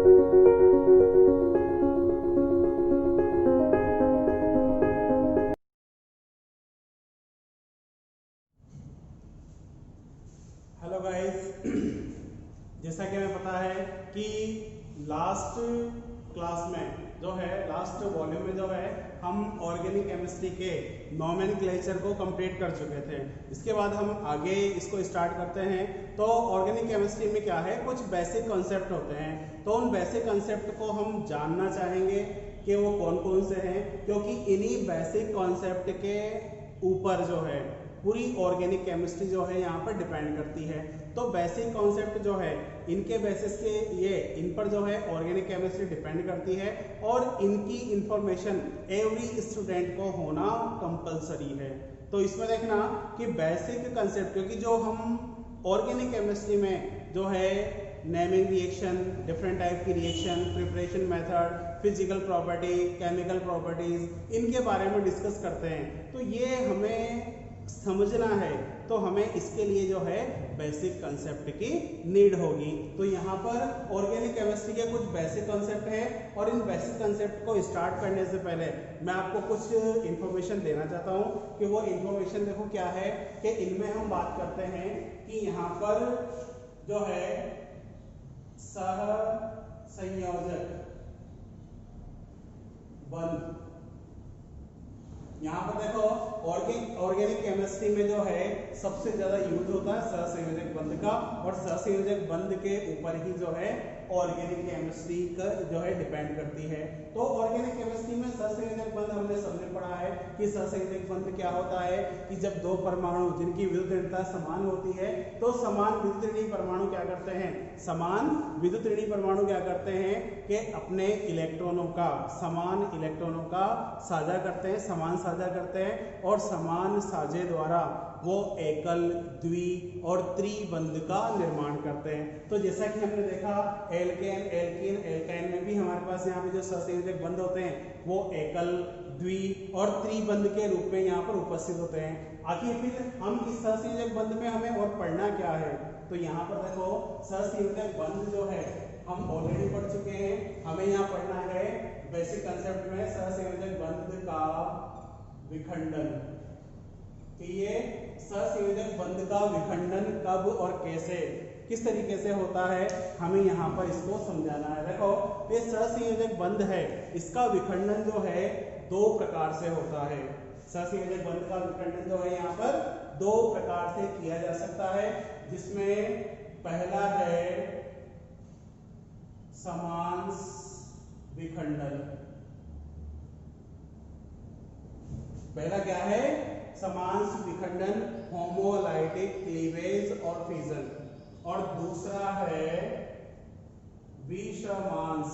Hello guys, जैसा कि हमें पता है कि लास्ट क्लास में जो है, लास्ट वॉल्यूम में जो है, हम ऑर्गेनिक केमिस्ट्री के नोमेनक्लेचर को कंप्लीट कर चुके थे। इसके बाद हम आगे इसको स्टार्ट करते हैं। तो ऑर्गेनिक केमिस्ट्री में क्या है, कुछ बेसिक कॉन्सेप्ट होते हैं, तो उन बेसिक कॉन्सेप्ट को हम जानना चाहेंगे कि वो कौन कौन से हैं, क्योंकि इन्हीं बेसिक कॉन्सेप्ट के ऊपर जो है पूरी ऑर्गेनिक केमिस्ट्री जो है यहाँ पर डिपेंड करती है। तो बेसिक कॉन्सेप्ट जो है, इनके बेसिस के ये इन पर जो है ऑर्गेनिक केमिस्ट्री डिपेंड करती है, और इनकी इंफॉर्मेशन एवरी स्टूडेंट को होना कंपलसरी है। तो इसमें देखना कि बेसिक कॉन्सेप्ट, क्योंकि जो हम ऑर्गेनिक केमिस्ट्री में जो है नेमिंग रिएक्शन, डिफरेंट टाइप की reaction, preparation method, physical property, chemical properties, इनके बारे में डिस्कस करते हैं। तो ये हमें समझना है, तो हमें इसके लिए जो है बेसिक कंसेप्ट की नीड होगी। तो यहाँ पर ऑर्गेनिक केमिस्ट्री के कुछ बेसिक कंसेप्ट है, और इन बेसिक कंसेप्ट को स्टार्ट करने से पहले मैं आपको कुछ इंफॉर्मेशन देना चाहता हूँ कि वो इंफॉर्मेशन देखो क्या है। कि इनमें हम बात करते हैं कि यहाँ पर जो है सह संयोजक बंध, यहाँ पर देखो ऑर्गेनिक केमिस्ट्री में जो है सबसे ज्यादा यूज होता है सहसंयोजक बंध का, और सहसंयोजक बंध के ऊपर ही जो है ऑर्गेनिक केमिस्ट्री का जो है डिपेंड करती है। तो ऑर्गेनिक केमिस्ट्री में सहसंयोजक बंध हमने सबने पढ़ा है कि सहसंयोजक बंध क्या होता है कि जब दो परमाणु जिनकी विद्युत ऋणता समान होती है, तो समान विद्युत ऋणी परमाणु क्या करते हैं, समान विद्युत ऋणी परमाणु क्या करते हैं कि अपने इलेक्ट्रॉनों का, समान इलेक्ट्रॉनों का साझा करते हैं, समान साझा करते हैं, और समान साझे द्वारा वो एकल, द्वि और त्रिबंध का निर्माण करते हैं। तो जैसा कि हमने देखा एल्केन, एल्कीन, एल्काइन में भी हमारे पास यहाँ पे जो सहसंयोजक बंध होते हैं वो एकल, द्वि और त्रिबंध के रूप में यहाँ पर उपस्थित होते हैं। आखिर फिर हम इस सहसंयोजक बंध में हमें और पढ़ना क्या है, तो यहाँ पर देखो सहसंयोजक बंध जो है हम ऑलरेडी पढ़ चुके हैं। हमें यहाँ पढ़ना है बेसिक कंसेप्ट में सहसंयोजक बंध का विखंडन, कि ये सहसंयोजक बंध का विखंडन कब और कैसे, किस तरीके से होता है, हमें यहाँ पर इसको समझाना है। देखो ये सहसंयोजक बंध है, इसका विखंडन जो है दो प्रकार से होता है। सहसंयोजक बंध का विखंडन जो है यहाँ पर दो प्रकार से किया जा सकता है, जिसमें पहला है समान विखंडन। पहला क्या है, समान विखंडन, होमोलाइटिक क्लीवेज और फिजन, और दूसरा है विसमांस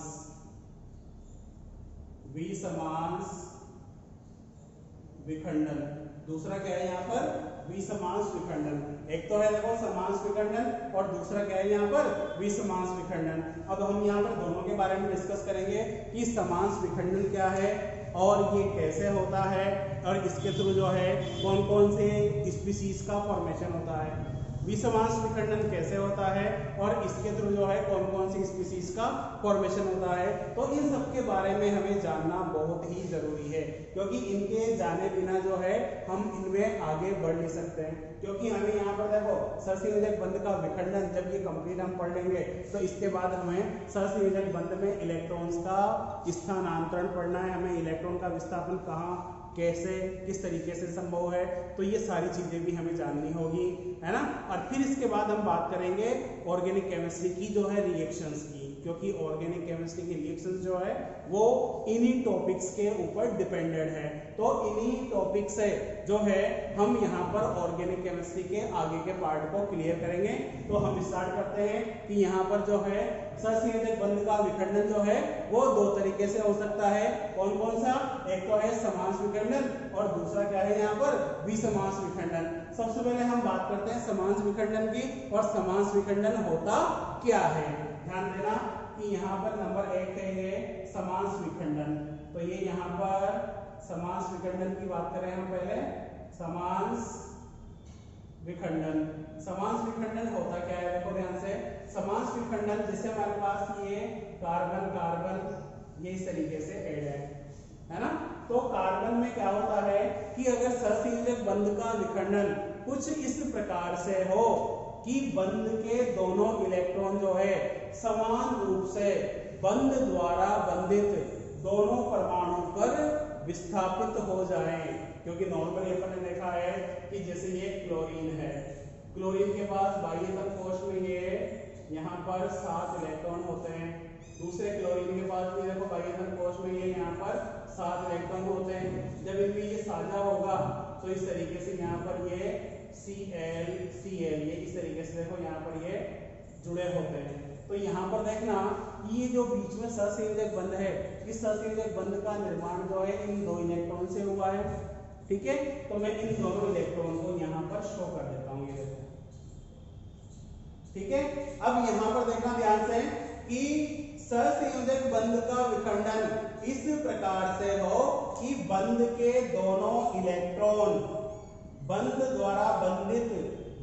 विखंडन। दूसरा क्या है यहाँ पर, विसमांस विखंडन। एक तो है देखो समांस विखंडन, और दूसरा क्या है यहाँ पर, विसमांस विखंडन। अब हम यहाँ पर दोनों के बारे में डिस्कस करेंगे कि समांस विखंडन क्या है और ये कैसे होता है, और इसके थ्रू जो है कौन कौन से स्पीशीज का फॉर्मेशन होता है। विसमांस विखंडन कैसे होता है और इसके थ्रू जो है कौन कौन सी स्पीशीज का फॉर्मेशन होता है। तो इन सब के बारे में हमें जानना बहुत ही जरूरी है, क्योंकि इनके जाने बिना जो है हम इनमें आगे बढ़ नहीं सकते हैं। क्योंकि हमें यहाँ पर देखो सहसंयोजक बंध का विखंडन जब ये कंप्लीट हम पढ़ लेंगे, तो इसके बाद हमें सहसंयोजक बंध में इलेक्ट्रॉन्स का स्थानांतरण पढ़ना है, हमें इलेक्ट्रॉन का विस्थापन कहाँ, कैसे, किस तरीके से संभव है। तो ये सारी चीजें भी हमें जाननी होगी, है ना। और फिर इसके बाद हम बात करेंगे ऑर्गेनिक केमिस्ट्री की जो है रिएक्शंस की, क्योंकि ऑर्गेनिक केमिस्ट्री की रिएक्शंस जो है वो इन्हीं टॉपिक्स के ऊपर डिपेंडेड है। तो इन्हीं टॉपिक से जो है हम यहाँ पर ऑर्गेनिक केमिस्ट्री के आगे के पार्ट को क्लियर करेंगे। तो हम स्टार्ट करते हैं कि यहाँ पर जो है सहसंयोजक बंध का विखंडन जो है वो दो तरीके से हो सकता है। कौन कौन सा, एक तो है समांस विखंडन, और दूसरा क्या है यहाँ पर, विसमांस विखंडन। सबसे पहले हम बात करते हैं समांस विखंडन की, और समांस विखंडन होता क्या है। ध्यान देना कि यहाँ पर नंबर 1 है ये समांस विखंडन। तो ये यहाँ पर समांस विखंडन की बात करें हम पहले, समांस विखंडन। समांस विखंडन होता क्या है, देखो ध्यान से। समांस विखंडन विखंडन, जैसे हमारे पास ये कार्बन कार्बन ये इस तरीके से ऐड है ना। तो कार्बन में क्या होता है कि अगर सहसंयोजक बंध का विखंडन कुछ इस प्रकार से हो कि बंध के दोनों इलेक्ट्रॉन जो है समान रूप से बंध द्वारा बंधित दोनों परमाणु पर विस्थापित हो जाएं, क्योंकि नॉर्मली अपन ने देखा है कि जैसे ये क्लोरीन है, क्लोरीन के पास बाह्यतम कोश में ये यहाँ पर 7 इलेक्ट्रॉन होते हैं, दूसरे क्लोरीन के पास भी देखो बाह्यतम कोश में ये यहाँ पर 7 इलेक्ट्रॉन होते हैं। जब इनमें ये साझा होगा तो इस तरीके से यहाँ पर ये Cl Cl ये इस तरीके से देखो यहाँ पर ये जुड़े होते हैं। तो यहाँ पर देखना ये जो बीच में सहसंयोजक बंध है, इस सहसंयोजक बंध का निर्माण जो है इन 2 इलेक्ट्रॉन से हुआ है, ठीक है। तो मैं इन दोनों इलेक्ट्रॉन को यहाँ पर शो कर देता हूँ, ये देखो, ठीक है। अब यहाँ पर देखना ध्यान से कि सहसंयोजक बंध का विखंडन इस प्रकार से हो कि बंध के दोनों इलेक्ट्रॉन बंध द्वारा बंधित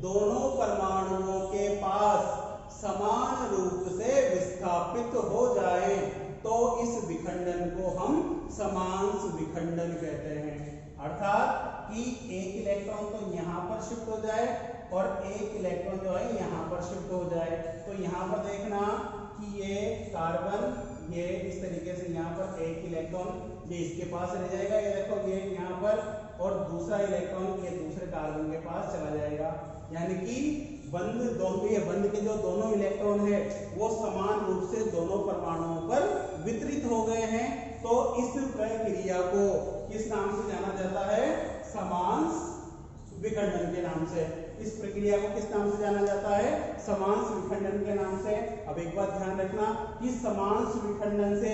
दोनों परमाणुओं के पास समान रूप से विस्थापित हो जाए, तो इस विखंडन को हम समांश विखंडन कहते हैं। अर्थात कि एक इलेक्ट्रॉन तो यहाँ पर शिफ्ट हो जाए और एक इलेक्ट्रॉन जो है यहाँ पर शिफ्ट हो जाए। तो यहाँ पर देखना कि ये कार्बन ये इस तरीके से यहाँ पर एक इलेक्ट्रॉन ये इसके पास रह जाएगा, ये देखो ये यहाँ पर, और दूसरा इलेक्ट्रॉन ये दूसरे कार्बन के पास चला जाएगा। यानी कि बंध दोनों ये बंध के जो दोनों इलेक्ट्रॉन है वो समान रूप से दोनों परमाणुओं पर वितरित हो गए हैं। तो इस प्रक्रिया को किस नाम से जाना जाता है? समांश विखंडन के नाम से। इस प्रक्रिया को किस नाम से जाना जाता है? समांश विखंडन के नाम से। अब एक बात ध्यान रखना कि समांश विखंडन से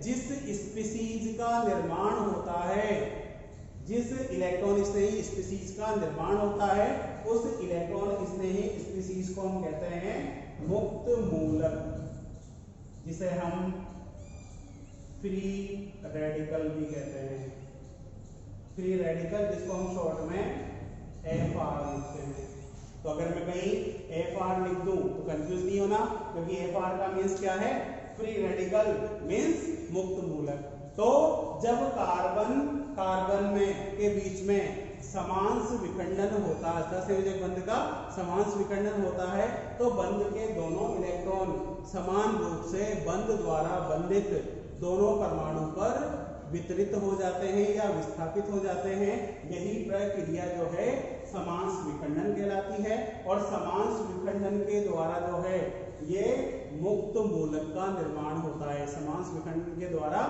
जिस स्पीशीज का निर्माण होता है, जिस इलेक्ट्रॉन स्नेही स्पीशीज का निर्माण होता है, उस इलेक्ट्रॉन स्नेही स्पीशीज को हम कहते हैं मुक्त मूलक, जिसे हम फ्री रेडिकल भी कहते हैं। फ्री रेडिकल जिसको हम शॉर्ट में FR लिखते हैं। तो अगर मैं कहीं FR लिख दूं तो कंफ्यूज नहीं होना, क्योंकि FR का मीन्स क्या है? फ्री रेडिकल मीन्स मुक्त मूलक। तो जब कार्बन में के बीच में समांश विखंडन होता है, सहसंयोजक बंध का समांश विखंडन होता है, तो बंध के दोनों इलेक्ट्रॉन समान रूप से बंध द्वारा बंधित दोनों परमाणु पर वितरित हो जाते हैं या विस्थापित हो जाते हैं। यही प्रक्रिया जो है समांश विखंडन कहलाती है। और समांश विखंडन के द्वारा जो है ये मुक्त मूलक का निर्माण होता है। समांश विखंडन के द्वारा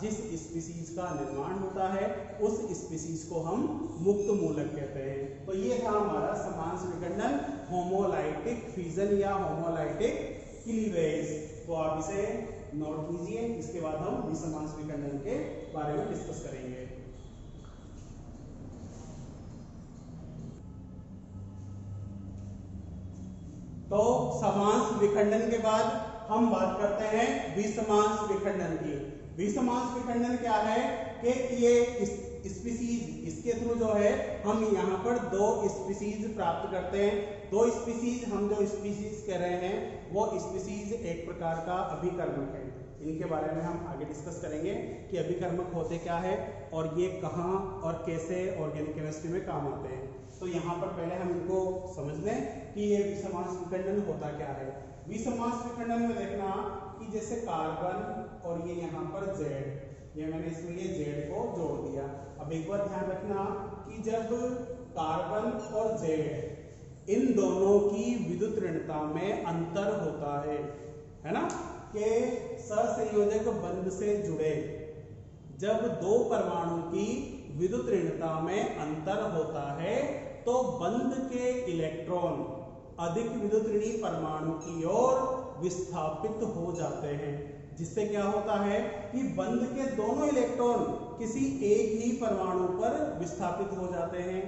जिस स्पीशीज का निर्माण होता है उस स्पीशीज को हम मुक्त मूलक कहते हैं। तो ये था हमारा समांश विखंडन, होमोलाइटिक फिजन या होमोलाइटिक क्लीवेज। तो आप इसे नोट कीजिए, इसके बाद हम विसमांश विखंडन के बारे में डिस्कस करेंगे। तो समांश विखंडन के बाद हम बात करते हैं विसमांश विखंडन की। विसमांश विखंडन क्या है कि ये स्पीशीज, इसके थ्रू जो है हम यहाँ पर 2 स्पीशीज प्राप्त करते हैं। 2 स्पीशीज, हम जो स्पीशीज कह रहे हैं वो स्पीशीज एक प्रकार का अभिकर्मक है। इनके बारे में हम आगे डिस्कस करेंगे कि अभिकर्मक होते क्या है और ये कहाँ और कैसे ऑर्गेनिक केमिस्ट्री में काम आते हैं। तो यहाँ पर पहले हम इनको समझ लें कि ये विसमांश विखंडन होता क्या है। विसमांश विखंडन में देखना कि जैसे कार्बन और ये यहाँ पर Z, ये मैंने इसमें ये Z को जोड़ दिया। अब एक बार ध्यान रखना कि जब कार्बन और Z इन दोनों की विद्युत ऋणता में अंतर होता है ना, कि सहसंयोजक बंध से जुड़े जब 2 परमाणु की विद्युत ऋणता में अंतर होता है तो बंध के इलेक्ट्रॉन अधिक विद्युत ऋणी परमाणु की ओर विस्थापित हो जाते हैं, जिससे क्या होता है कि बंध के दोनों इलेक्ट्रॉन किसी एक ही परमाणु पर विस्थापित हो जाते हैं।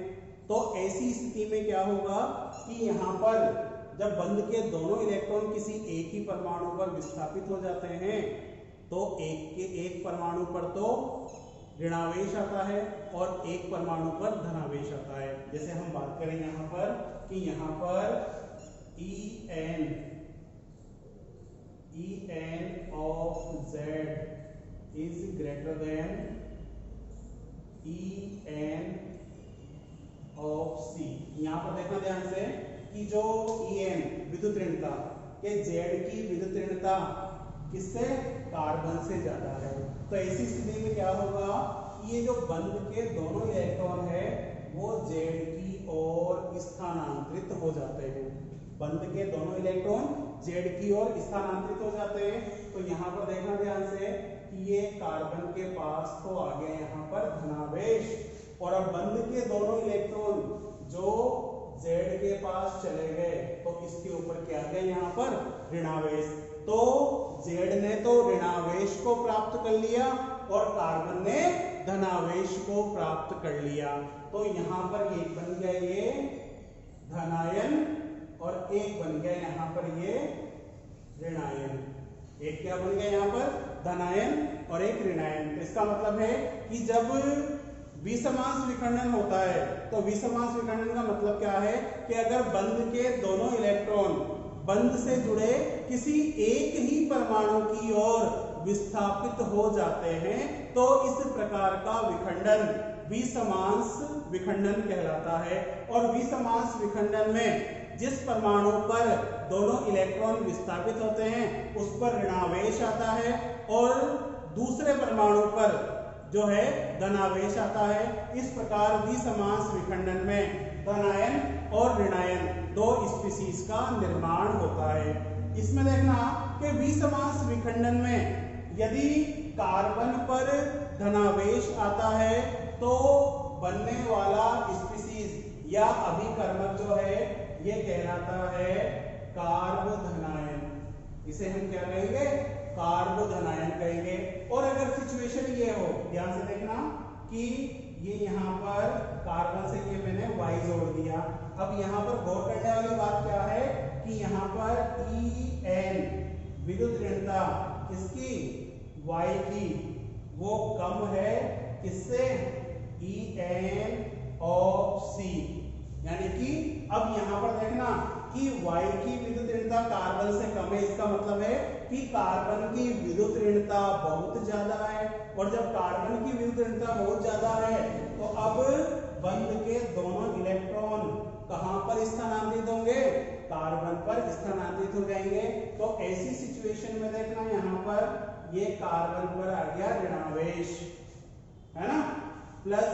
तो ऐसी स्थिति में क्या होगा कि यहाँ पर जब बंध के दोनों इलेक्ट्रॉन किसी एक ही परमाणु पर विस्थापित हो जाते हैं तो एक परमाणु पर तो ऋणावेश आता है और एक परमाणु पर धनावेश आता है। जैसे हम बात करें यहाँ पर कि यहाँ पर En of Z is greater than En of C। यहां पर देखना ध्यान से कि जो En विद्युत ऋणता के Z की विद्युत ऋणता किससे, कार्बन से ज्यादा है। तो ऐसी स्थिति में क्या होगा कि ये जो बंध के दोनों इलेक्ट्रॉन है वो Z की ओर स्थानांतरित हो जाते हैं। बंध के दोनों इलेक्ट्रॉन Z की ओर स्थानांतरित हो जाते हैं। तो यहाँ पर देखना ध्यान से कि ये कार्बन के पास तो आ गया यहाँ पर धनावेश, और अब बंध के दोनों इलेक्ट्रॉन जो Z के पास चले गए तो इसके ऊपर क्या गया यहाँ पर ऋणावेश। तो Z ने तो ऋणावेश को प्राप्त कर लिया और कार्बन ने धनावेश को प्राप्त कर लिया। तो यहाँ पर एक बन गया ये धनायन और एक बन गया यहाँ पर ये ऋणायन। एक क्या बन गया यहाँ पर, धनायन और एक ऋणायन। तो इसका मतलब है कि जब विषमांश विखंडन होता है तो विषमांश विखंडन का मतलब क्या है कि अगर बंध के दोनों इलेक्ट्रॉन बंध से जुड़े किसी एक ही परमाणु की ओर विस्थापित हो जाते हैं तो इस प्रकार का विखंडन विषमांश विखंडन कहलाता है। और विषमांश विखंडन में जिस परमाणु पर दोनों इलेक्ट्रॉन विस्थापित होते हैं उस पर ऋणावेश आता है और दूसरे परमाणु पर जो है धनावेश आता है। इस प्रकार विषमांश विखंडन में धनायन और ऋणायन दो स्पीशीज का निर्माण होता है। इसमें देखना कि विषमांश विखंडन में यदि कार्बन पर धनावेश आता है तो बनने वाला स्पीशीज या अभिकर्मक जो है ये कहलाता है कार्बोधनायन। इसे हम क्या कहेंगे, कार्बोधनायन कहेंगे। और अगर सिचुएशन ये हो, ध्यान से देखना कि ये यहाँ पर कार्बन से ये मैंने Y जोड़ दिया। अब यहाँ पर गौर करने वाली बात क्या है कि यहाँ पर En विद्युत ऋणता किसकी, Y की, वो कम है किससे, En ऑफ C। यानी कि अब यहाँ पर देखना कि Y की विद्युत ऋणता कार्बन से कम है। इसका मतलब है कि कार्बन की विद्युत ऋणता बहुत ज्यादा है, और जब कार्बन की विद्युत ऋणता बहुत ज्यादा है तो अब बंध के दोनों इलेक्ट्रॉन कहां पर स्थानांतरित होंगे, कार्बन पर स्थानांतरित हो जाएंगे। तो ऐसी सिचुएशन में देखना यहाँ पर ये कार्बन पर आ गया ऋणावेश, है ना, प्लस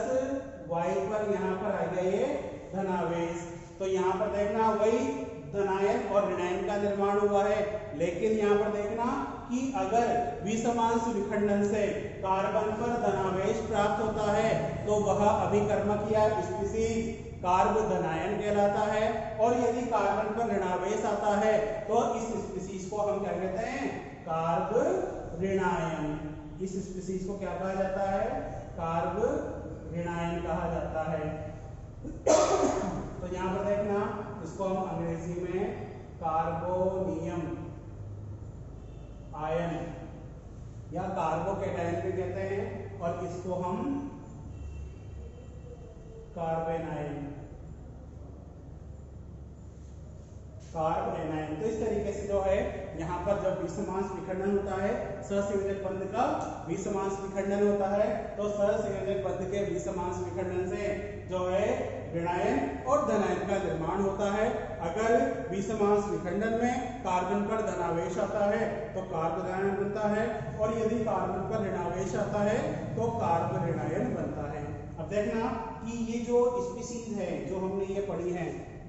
Y पर यहाँ पर आ गया ये धनावेश। तो यहाँ पर देखना वही धनायन और ऋणायन का निर्माण हुआ है। लेकिन यहाँ पर देखना कि अगर विषमांश विखंडन से कार्बन पर धनावेश प्राप्त होता है तो वह अभिकर्मक या स्पीशीज कार्बोधनायन कहलाता है, और यदि कार्बन पर ऋणावेश आता है तो इस स्पीशीज को हम क्या कहते हैं, कार्ब ऋणायन। इस स्पीशीज को क्या कहा जाता है, कार्ब ऋणायन कहा जाता है। तो यहाँ पर देखना इसको हम अंग्रेजी में कार्बोनियम आयन या कार्बोकैटायन भी कहते हैं, और इसको हम कार्बेनाइन, कार्बेनाइन। तो इस तरीके से जो है यहाँ पर जब विषमांश विखंडन होता है, सहसंयोजक बंध का विषमांश विखंडन होता है, तो सहसंयोजक बंध के विषमांश विखंडन से जो है ऋणायन और धनायन का निर्माण होता है। अगर विषमांश विखंडन में कार्बन पर धनावेश आता है तो कार्बोधनायन बनता है, और यदि कार्बन पर ऋणावेश आता है तो कार्ब ऋणायन बनता है। अब देखना कि ये जो स्पीशीज है जो हमने ये पढ़ी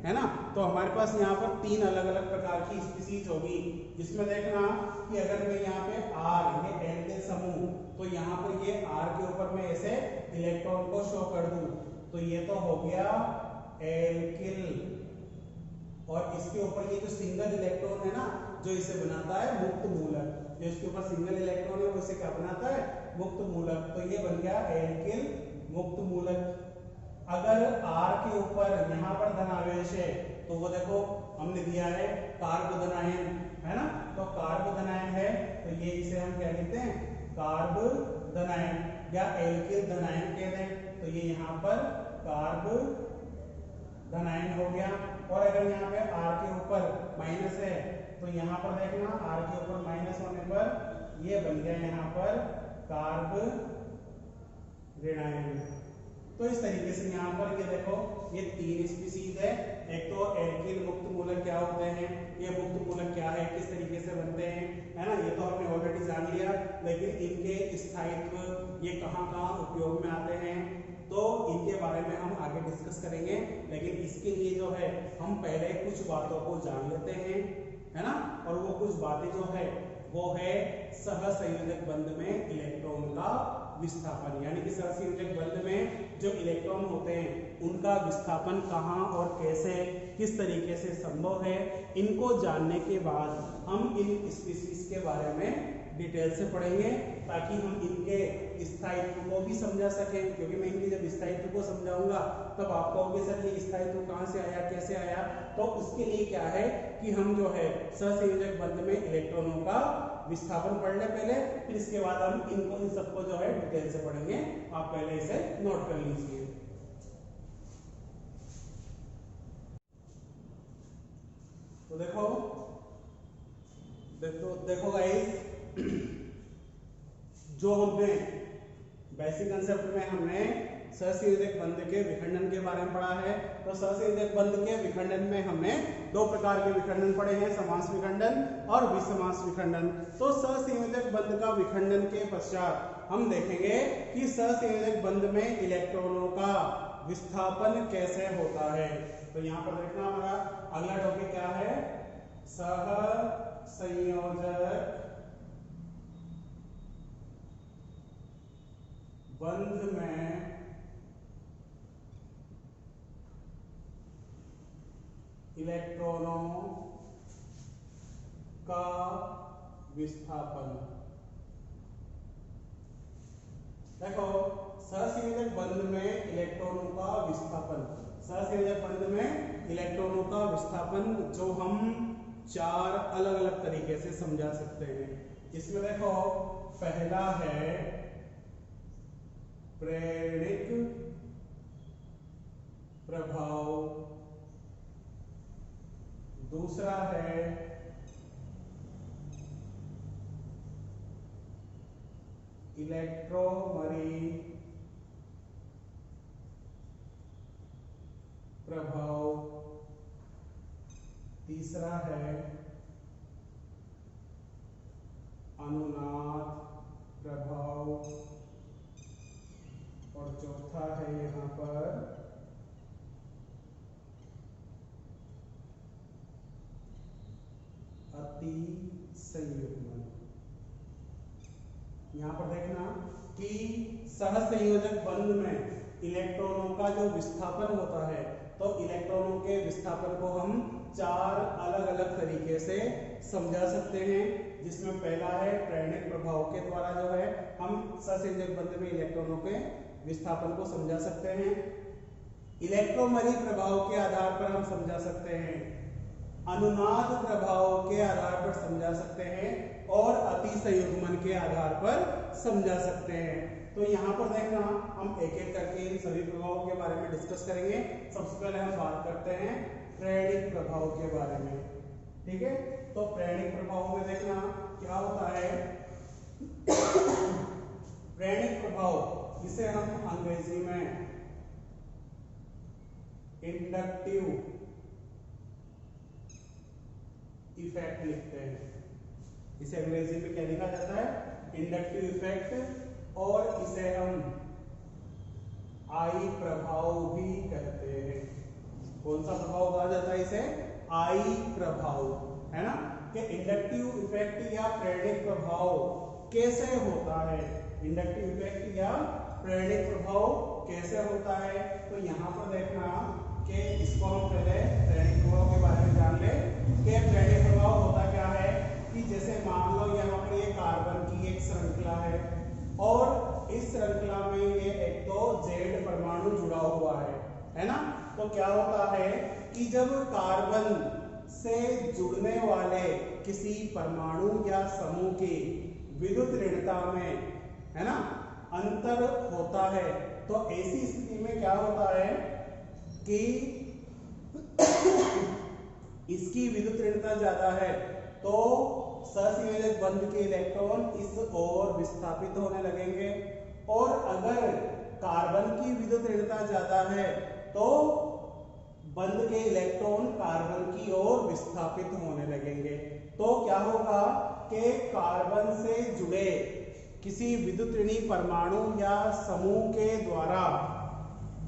है ना, तो हमारे पास यहाँ पर तीन अलग अलग प्रकार की स्पीशीज होगी, जिसमें देखना कि अगर मैं यहाँ पे R ये एल्केन समूह, तो यहाँ पर ये R के ऊपर मैं ऐसे इलेक्ट्रॉन को शो कर दूं तो ये तो हो गया एल्किल, और इसके ऊपर ये जो सिंगल इलेक्ट्रॉन है ना जो इसे बनाता है मुक्त मूलक, जो इसके ऊपर सिंगल इलेक्ट्रॉन है वो इसे क्या बनाता है, मुक्त मूलक। तो ये बन गया एल्किल मुक्त मूलक। अगर R के ऊपर यहाँ पर धनावेश है तो वो देखो हमने दिया है कार्बोधनायन, है ना, तो कार्बोधनायन है तो ये इसे हम क्या कहते हैं, कार्बोधनायन या एल्किल धनायन कहते हैं। तो ये यहाँ पर कार्बोधनायन हो गया। और अगर यहाँ पे R के ऊपर माइनस है तो यहाँ पर देखना R के ऊपर माइनस होने पर ये बन गया यहाँ पर कार्ब ऋणायन। तो इस तरीके से यहाँ पर ये देखो ये 3 स्पीसीज है। एक तो एल्किल मुक्त मूलक क्या होते हैं, ये मुक्त मूलक क्या है, किस तरीके से बनते हैं, है ना, ये तो हमने ऑलरेडी जान लिया। लेकिन इनके स्थायित्व ये कहाँ उपयोग में आते हैं तो इनके बारे में हम आगे डिस्कस करेंगे। लेकिन इसके लिए जो है हम पहले कुछ बातों को जान लेते हैं, है ना। और वो कुछ बातें जो है वो है सहसंयोजक बंध में इलेक्ट्रॉन का विस्थापन, यानी कि सहसंयोजक बंध में जो इलेक्ट्रॉन होते हैं उनका विस्थापन कहाँ और कैसे किस तरीके से संभव है। इनको जानने के बाद हम इन स्पीसीज के बारे में डिटेल से पढ़ेंगे ताकि हम इनके स्थायित्व को भी समझा सकें। क्योंकि मैं इनके जब स्थायित्व को समझाऊंगा तब आप कहोगे सर ये स्थायित्व कहाँ से आया, कैसे आया। तो उसके लिए क्या है कि हम जो है सहसंयोजक बंध में इलेक्ट्रॉनों का विस्थापन पढ़ ले पहले, फिर इसके बाद हम इनको इन सबको जो है डिटेल से पढ़ेंगे। आप पहले इसे नोट कर लीजिए। तो देखो गाइस, जो हमने बेसिक कंसेप्ट में हमने सहसंयोजक बंध के विखंडन के बारे में पढ़ा है। तो सहसंयोजक बंध के विखंडन में हमने 2 प्रकार के विखंडन पढ़े हैं, समास विखंडन और विसमास विखंडन। तो सहसंयोजक बंध का विखंडन के पश्चात हम देखेंगे कि सहसंयोजक बंध में इलेक्ट्रॉनों का विस्थापन कैसे होता है। तो यहाँ पर देखना हमारा अगला टॉपिक क्या है, सहसंयोजक बंध में इलेक्ट्रॉनों का विस्थापन। देखो सहसंयोजक बंध में इलेक्ट्रॉनों का विस्थापन, सहसंयोजक बंध में इलेक्ट्रॉनों का विस्थापन जो हम 4 अलग अलग तरीके से समझा सकते हैं। इसमें देखो पहला है प्रेरणिक प्रभाव, दूसरा है इलेक्ट्रोमरी प्रभाव, तीसरा है अनुनाद प्रभाव और चौथा है यहाँ पर अति संयुग्मन। यहाँ पर देखना कि सहसंयोजक बंध में इलेक्ट्रॉनों का जो विस्थापन होता है तो इलेक्ट्रॉनों के विस्थापन को हम 4 अलग अलग तरीके से समझा सकते हैं। जिसमें पहला है प्रेरणिक प्रभाव के द्वारा जो है हम सहसंयोजक बंध में इलेक्ट्रॉनों के विस्थापन को समझा सकते हैं। इलेक्ट्रोमरी प्रभाव के आधार पर हम समझा सकते हैं, अनुनाद प्रभाव के आधार पर समझा सकते हैं और अति संयुग्मन के आधार पर समझा सकते हैं। तो यहाँ पर देखना हम एक एक करके इन सभी प्रभावों के बारे में डिस्कस करेंगे। सबसे पहले हम बात करते हैं प्रेरणिक प्रभाव के बारे में, ठीक है। तो प्रेरणिक प्रभाव में देखना क्या होता है, प्रेरणिक प्रभाव इसे हम अंग्रेजी में इंडक्टिव इफेक्ट लिखते हैं। इसे अंग्रेजी में क्या लिखा जाता है, इंडक्टिव इफेक्ट, और इसे हम आई प्रभाव भी कहते हैं। कौन सा प्रभाव कहा जाता है इसे, आई प्रभाव, है ना। कि इंडक्टिव इफेक्ट या प्रेरणिक प्रभाव कैसे होता है, इंडक्टिव इफेक्ट या प्रेरणिक प्रभाव कैसे होता है। तो यहाँ पर देखना कि इसको हम पहले प्रेरणिक प्रभाव के बारे में जान ले कि प्रेरणिक प्रभाव होता क्या है कि जैसे मान लो यहाँ पर ये कार्बन की एक श्रृंखला है और इस श्रृंखला में ये एक तो Z परमाणु जुड़ा हुआ है ना। तो क्या होता है कि जब कार्बन से जुड़ने वाले किसी परमाणु या समूह की विद्युत ऋणता में, है ना, अंतर होता है तो ऐसी स्थिति में क्या होता है कि इसकी विद्युत ऋणता ज्यादा है तो सहसंयोजक बंध के इलेक्ट्रॉन इस ओर विस्थापित होने लगेंगे, और अगर कार्बन की विद्युत ऋणता ज्यादा है तो बंध के इलेक्ट्रॉन कार्बन की ओर विस्थापित होने लगेंगे। तो क्या होगा कि कार्बन से जुड़े किसी विद्युत ऋणी परमाणु या समूह के द्वारा,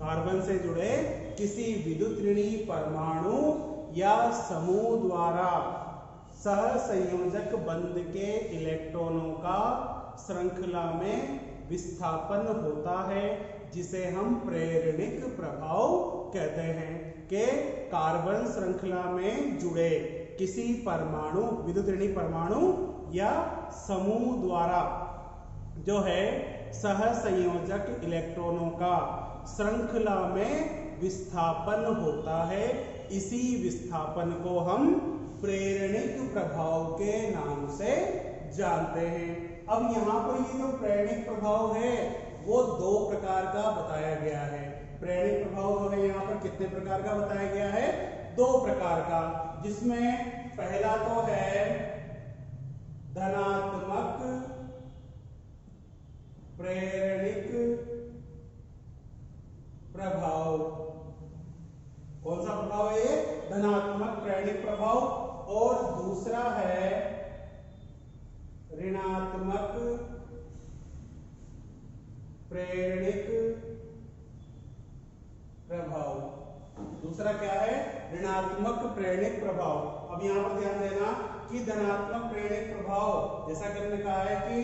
कार्बन से जुड़े किसी विद्युत ऋणी परमाणु या समूह द्वारा सहसंयोजक बंध के इलेक्ट्रॉनों का श्रृंखला में विस्थापन होता है, जिसे हम प्रेरणिक प्रभाव कहते हैं। कि कार्बन श्रृंखला में जुड़े किसी परमाणु, विद्युत ऋणी परमाणु या समूह द्वारा जो है सहसंयोजक इलेक्ट्रॉनों का श्रृंखला में विस्थापन होता है। इसी विस्थापन को हम प्रेरणिक प्रभाव के नाम से जानते हैं। अब यहाँ पर ये जो प्रेरणिक प्रभाव है वो दो प्रकार का बताया गया है। प्रेरणिक प्रभाव जो है यहाँ पर कितने प्रकार का बताया गया है? दो प्रकार का, जिसमें पहला तो है धनात्मक प्रेरणिक प्रभाव। कौन सा प्रभाव है ये? धनात्मक प्रेरणिक प्रभाव। और दूसरा है ऋणात्मक प्रेरणिक प्रभाव। दूसरा क्या है? ऋणात्मक प्रेरणिक प्रभाव। अब यहां पर ध्यान देना कि धनात्मक प्रेरणिक प्रभाव, जैसा कि हमने कहा है कि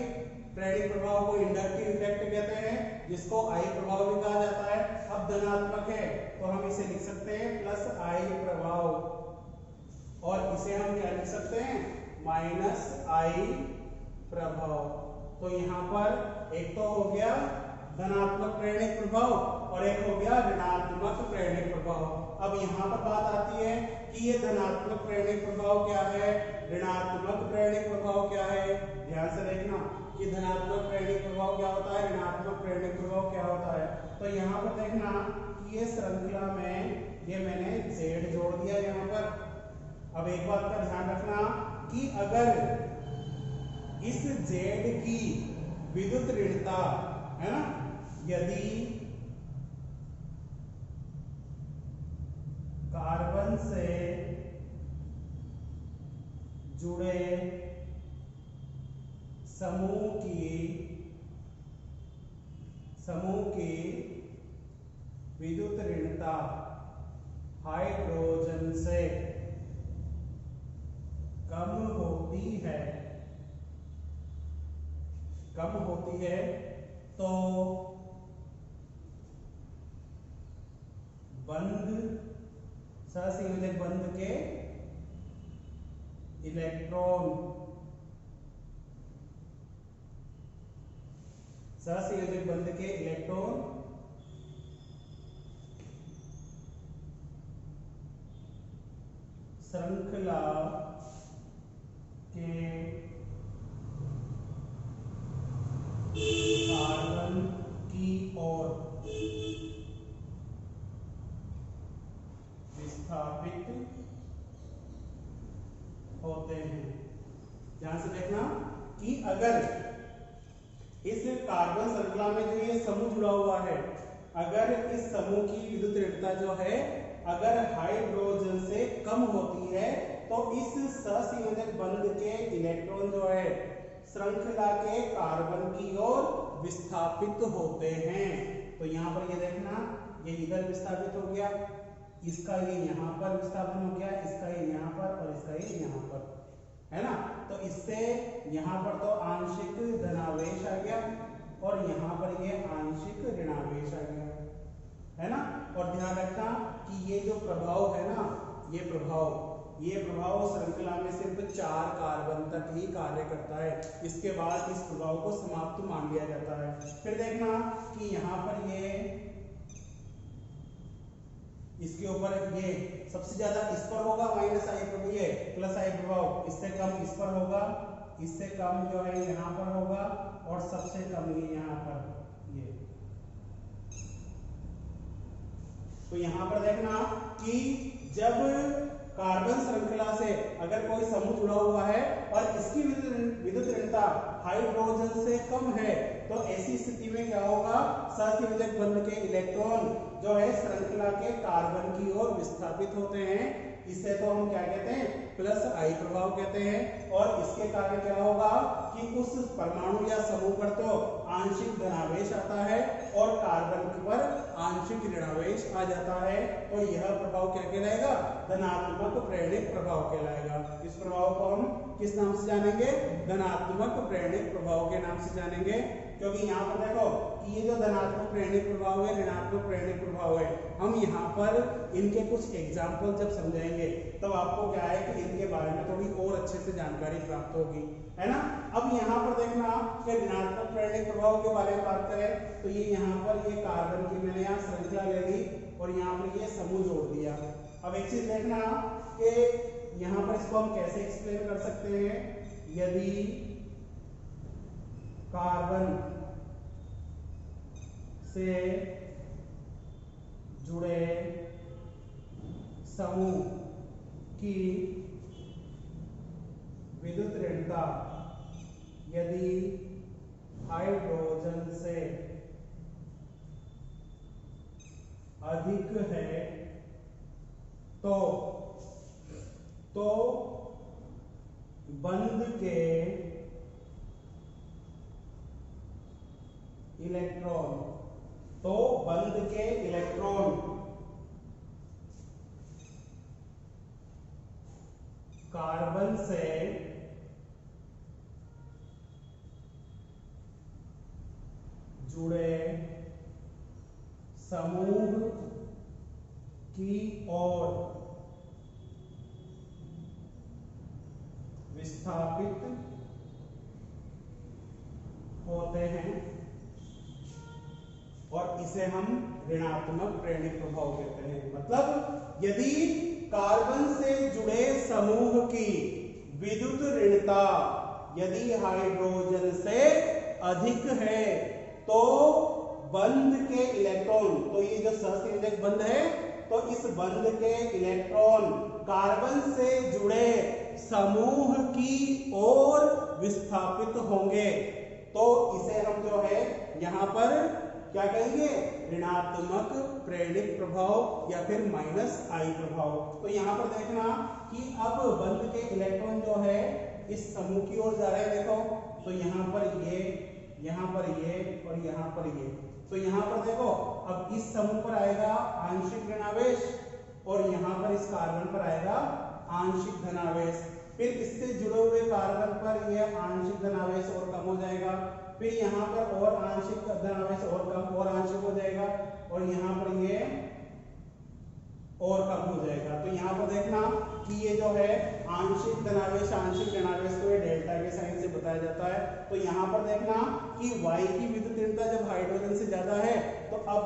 प्रेरणिक प्रभाव को इंडक्टिव इफेक्ट कहते हैं, जिसको आई प्रभाव भी कहा जाता है। अब धनात्मक है तो हम इसे लिख सकते हैं प्लस आई प्रभाव, और इसे हम क्या लिख सकते हैं? माइनस आई प्रभाव। तो यहाँ पर एक तो हो गया धनात्मक प्रेरणिक प्रभाव और एक हो गया ऋणात्मक प्रेरणिक प्रभाव। अब यहाँ पर बात आती है कि ये धनात्मक प्रेरणिक प्रभाव क्या है, ऋणात्मक प्रेरणिक प्रभाव क्या है। ध्यान से देखना कि धनात्मक प्रेरणिक प्रभाव क्या होता है, ऋणात्मक प्रेरणिक प्रभाव क्या होता है। तो यहाँ पर देखना कि ये श्रृंखला में ये मैंने Z जोड़ दिया यहाँ पर। अब एक बात का ध्यान रखना कि अगर इस Z की विद्युत ऋणता है ना, यदि कार्बन से जुड़े समूह की विद्युत ऋणता हाइड्रोजन से कम होती है तो बंध, सहसंयोजक बंध के इलेक्ट्रॉन, सहसंयोजक बंध के इलेक्ट्रॉन श्रृंखला के कार्बन की ओर विस्थापित होते हैं। ध्यान से देखना कि अगर इस कार्बन श्रृंखला में जो ये समूह जुड़ा हुआ है, अगर इस समूह की विद्युत ऋणता जो है अगर हाइड्रोजन से कम होती है तो इस सहसंयोजक बंध के इलेक्ट्रॉन जो है श्रृंखला के कार्बन की ओर विस्थापित होते हैं। तो यहाँ पर ये देखना, ये इधर विस्थापित हो गया, इसका ये यहाँ पर विस्थापन हो गया, इसका ये यहाँ पर और इसका ये यहाँ पर, है ना। तो इससे यहाँ पर तो आंशिक धनावेश आ गया और यहाँ पर ये आंशिक ऋणावेश आ गया, है ना। और ध्यान रखना कि ये जो प्रभाव है ना, ये प्रभाव श्रृंखला में सिर्फ 4 कार्बन तक ही कार्य करता है। इसके बाद इस प्रभाव को समाप्त मान लिया जाता है। फिर देखना कि यहाँ पर ये इसके ऊपर ये सबसे ज्यादा इस पर होगा माइनस आई प्रभाव, ये प्लस आई प्रभाव, इससे कम इस पर होगा, इससे कम जो है यहाँ पर होगा और सबसे कम ये यहाँ पर ये। तो यहाँ पर देखना कि जब कार्बन श्रृंखला से अगर कोई समूह जुड़ा हुआ है और इसकी विद्युत हाइड्रोजन से कम है, तो ऐसी स्थिति में क्या होगा, सहसंयोजक बंध के इलेक्ट्रॉन जो है श्रृंखला के कार्बन की ओर विस्थापित होते हैं। इसे तो हम क्या कहते हैं, प्लस आई प्रभाव कहते हैं। और इसके कारण क्या होगा कि उस परमाणु या समूह पर तो आंशिक धनावेश आता है और कार्बन पर आंशिक ऋणावेश आ जाता है। तो यह प्रभाव क्या कहलाएगा, धनात्मक प्रेरणिक प्रभाव कहलाएगा। इस प्रभाव को हम किस नाम से जानेंगे, धनात्मक प्रेरणिक प्रभाव के नाम से जानेंगे। क्योंकि यहाँ पर देखो कि ये जो धनात्मक प्रेरणिक प्रभाव है, ऋणात्मक प्रेरणिक प्रभाव है, हम यहाँ पर इनके कुछ एग्जाम्पल जब समझाएंगे तब आपको क्या है कि इनके बारे में थोड़ी और अच्छे से जानकारी प्राप्त होगी, है ना। अब यहाँ पर देखना कि ऋणात्मक प्रेरणिक प्रभाव के बारे में बात करें तो ये यहाँ पर ये कार्बन की मैंने यहाँ श्रृंखला ले ली और यहाँ पर ये समूह जोड़ दिया। अब एक चीज देखना कि यहाँ पर इसको हम कैसे एक्सप्लेन कर सकते हैं। यदि कार्बन से जुड़े समूह की विद्युत ऋणता यदि हाइड्रोजन से अधिक है तो बंध के इलेक्ट्रॉन कार्बन से जुड़े समूह की ओर विस्थापित होते हैं और इसे हम ऋणात्मक प्रेरणिक प्रभाव कहते हैं। मतलब यदि कार्बन से जुड़े समूह की विद्युत ऋणता यदि हाइड्रोजन से अधिक है तो बंध के इलेक्ट्रॉन, तो ये जो सहसंयोजक बंध है तो इस बंध के इलेक्ट्रॉन कार्बन से जुड़े समूह की ओर विस्थापित होंगे। तो इसे हम जो है यहाँ पर क्या कहेंगे, ऋणात्मक प्रेरणिक प्रभाव या फिर माइनस आई प्रभाव। तो यहाँ पर देखना कि अब बंध के इलेक्ट्रॉन जो है इस समूह की ओर जा रहे हैं। देखो तो यहाँ पर ये और यहाँ पर ये, तो यहाँ पर देखो अब इस समूह पर आएगा आंशिक ऋणावेश और यहाँ पर इस कार्बन पर आएगा आंशिक धनावेश। फिर इससे जुड़े हुए कार्बन पर यह आंशिक धनावेश और कम हो जाएगा, फिर यहाँ पर और आंशिक धनावेश और कम और आंशिक हो जाएगा और यहाँ पर ये और कम हो जाएगा। तो यहाँ पर देखना कि ये जो है आंशिक धनावेश आंशिक ऋणावेश को ये डेल्टा के साइन से बताया जाता है। तो यहाँ पर देखना कि Y की विद्युत ऋणता जब हाइड्रोजन से ज्यादा है तो अब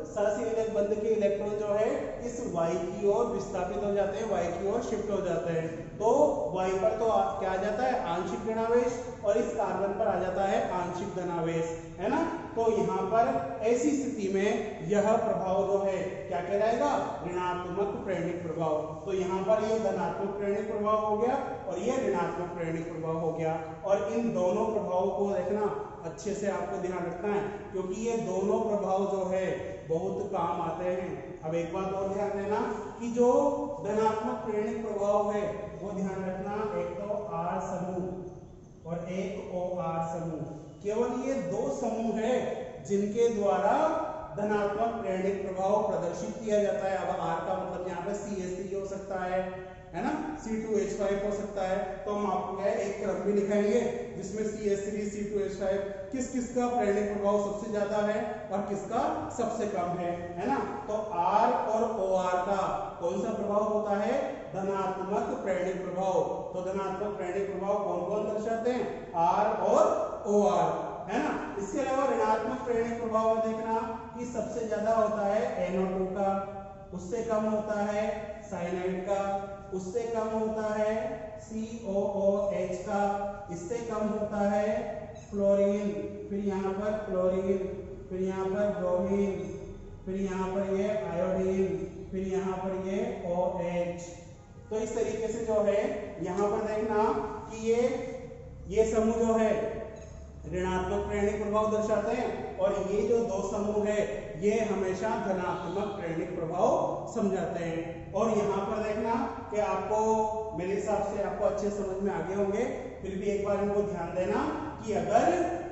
सहसंयोजक बंध के इलेक्ट्रॉन जो है इस Y की ओर विस्थापित हो जाते हैं, Y की ओर शिफ्ट हो जाते हैं। तो Y पर तो क्या आ जाता है आंशिक ऋणावेश और इस कार्बन पर आ जाता है आंशिक धनावेश, है ना। तो यहाँ पर ऐसी स्थिति में यह प्रभाव जो है क्या कहलाएगा, ऋणात्मक प्रेरणिक प्रभाव। तो यहाँ पर ये धनात्मक प्रेरणिक प्रभाव हो गया और ये ऋणात्मक प्रेरणिक प्रभाव हो गया। और इन दोनों प्रभावों को देखना अच्छे से आपको ध्यान रखना है क्योंकि ये दोनों प्रभाव जो है बहुत काम आते हैं। अब एक बात और ध्यान देना कि जो धनात्मक प्रेरणिक प्रभाव है वो ध्यान रखना, एक तो R समूह और एक OR समूह, केवल ये दो समूह है जिनके द्वारा धनात्मक प्रेरणिक प्रभाव प्रदर्शित किया जाता है। अब R का मतलब यहाँ पे CH3 हो सकता है ना, C2H5 हो सकता है। तो हम आपको क्या है एक क्रम भी लिखाएंगे जिसमें CH3 C2H5 किस किस का प्रेरणिक प्रभाव सबसे ज्यादा है और किसका सबसे कम है ना। तो R और OR का कौन सा प्रभाव होता है, धनात्मक प्रेरणिक प्रभाव। तो धनात्मक प्रेरणिक प्रभाव कौन कौन दर्शाते हैं, R और OR, है ना। इसके अलावा ऋणात्मक प्रेरणिक प्रभाव में देखना कि सबसे ज्यादा होता है NO2 का, उससे कम होता है साइनाइड का, उससे कम होता है COOH का, इससे कम होता है फ्लोरीन, फिर यहाँ पर क्लोरीन, फिर यहाँ पर ब्रोमीन, फिर यहाँ पर ये आयोडीन, फिर यहाँ पर ये OH। तो इस तरीके से जो है यहाँ पर देखना कि ये समूह जो है ऋणात्मक प्रेरणिक प्रभाव दर्शाते हैं, और ये जो दो समूह है ये हमेशा धनात्मक प्रेरणिक प्रभाव समझाते हैं। और यहाँ पर देखना कि आपको मेरे हिसाब से आपको अच्छे समझ में आ गए होंगे, फिर भी एक बार इनको ध्यान देना कि अगर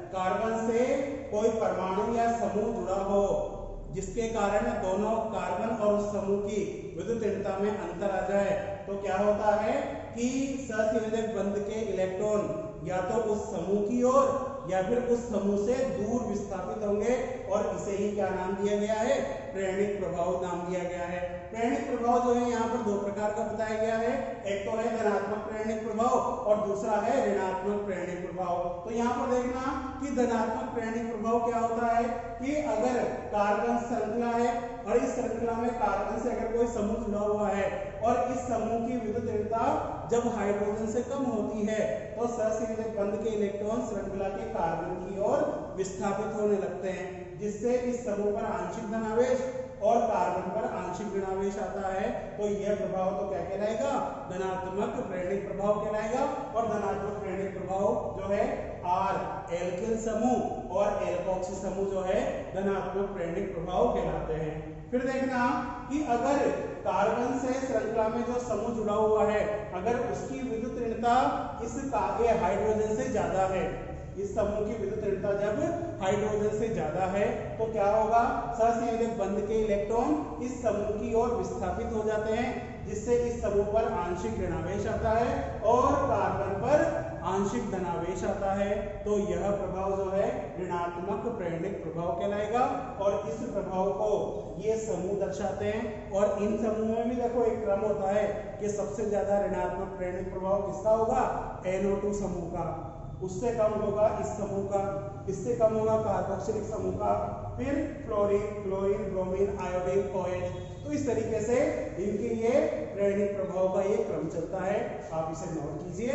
कार्बन से कोई परमाणु या समूह जुड़ा हो जिसके कारण दोनों कार्बन और उस समूह की विद्युत ऋणता में अंतर आ जाए, तो क्या होता है कि सहसंयोजक बंध के इलेक्ट्रॉन या तो उस समूह की ओर या फिर उस समूह से दूर विस्थापित होंगे, और इसे ही क्या नाम दिया गया है, प्रेरणिक प्रभाव नाम दिया गया है। प्रेरणिक प्रभाव जो है यहाँ पर दो प्रकार का बताया गया है, एक तो है धनात्मक प्रेरणिक प्रभाव और दूसरा है ऋणात्मक प्रेरणिक प्रभाव। तो यहाँ पर देखना कि धनात्मक प्रेरणिक प्रभाव क्या होता है कि अगर कार्बन श्रृंखला है और इस श्रृंखला में कार्बन से अगर कोई समूह जुड़ा हुआ है और इस समूह की विद्युत ऋणता जब हाइड्रोजन से कम होती है तो सहसंयोजक बंध के इलेक्ट्रॉन श्रृंखला के कार्बन की ओर विस्थापित होने लगते हैं, जिससे इस समूह पर आंशिक धनावेश और कार्बन पर आंशिक ऋणावेश आता है। तो यह प्रभाव तो क्या कहलाएगा, धनात्मक प्रेरणिक प्रभाव कहलाएगा। और धनात्मक प्रेरणिक प्रभाव जो है आर एल्किल समूह और एल्कोक्सी समूह जो है धनात्मक प्रेरणिक प्रभाव कहलाते हैं। फिर देखना कि अगर कार्बन से श्रृंखला में जो समूह जुड़ा हुआ है अगर उसकी विद्युत ऋणता इस हाइड्रोजन से ज्यादा है, इस समूह की विद्युत ऋणता जब हाइड्रोजन से ज्यादा है तो क्या होगा, सहसंयोजक बंध के इलेक्ट्रॉन इस समूह की ओर विस्थापित हो जाते हैं, जिससे इस समूह पर आंशिक ऋणावेश आता है और कार्बन पर आंशिक धनावेश आता है। तो यह प्रभाव जो है ऋणात्मक प्रेरणिक प्रभाव कहलाएगा। और इस प्रभाव को ये समूह दर्शाते हैं, और इन समूहों में भी देखो एक क्रम होता है कि सबसे ज्यादा ऋणात्मक प्रेरणिक प्रभाव किसका होगा, NO2 समूह का, उससे कम होगा इस समूह का, इससे कम होगा कार्बोक्सिलिक समूह का, फिर fluorine, chlorine, bromine, iodine, OH। तो इस तरीके से इनके ये प्रेरणिक प्रभाव का ये क्रम चलता है, आप इसे नोट कीजिए।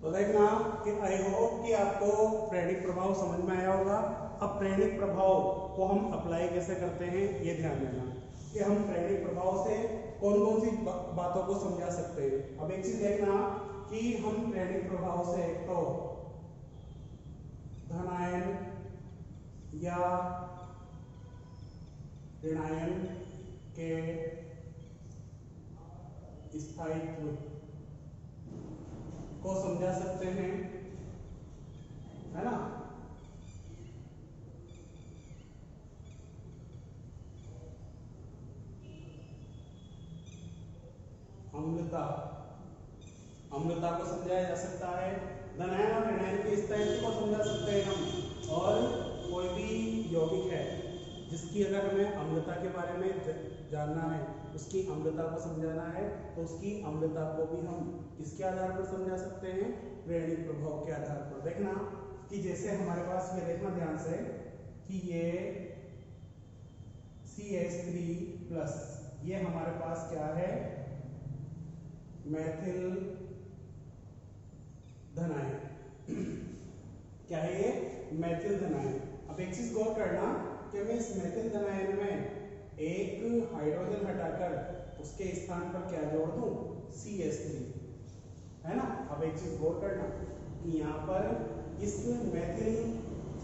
तो देखना कि आई होप कि आपको प्रेरणिक प्रभाव समझ में आया होगा। अब प्रेरणिक प्रभाव को हम अप्लाई कैसे करते हैं ये ध्यान देना कि हम प्रेरणिक प्रभाव से कौन कौन सी बातों को समझा सकते हैं। अब एक चीज देखना कि हम प्रेरणिक प्रभाव से एक तो धनायन या ऋणायन के स्थायित्व को समझा सकते हैं, है ना। अम्लता को समझाया जा सकता है, धनायन और ऋणायन के स्थायित्व को समझा सकते हैं हम। और कोई भी यौगिक है जिसकी अगर हमें अम्लता के बारे में जानना है, उसकी अम्लता को समझाना है, तो उसकी अम्लता को भी हम किसके आधार पर समझा सकते हैं, प्रेरणिक प्रभाव के आधार पर। देखना कि जैसे हमारे पास ये देखना ध्यान से कि ये CH3+ ये हमारे पास क्या है, मैथिल धनायन। क्या है ये, मैथिल धनायन। अब एक चीज गौर करना कि मैं इस मैथिल धनायन में एक हाइड्रोजन हटाकर उसके स्थान पर क्या जोड़ दूं, CH3, है ना। अब एक चीज गौर करना कि यहाँ पर इस मैथिल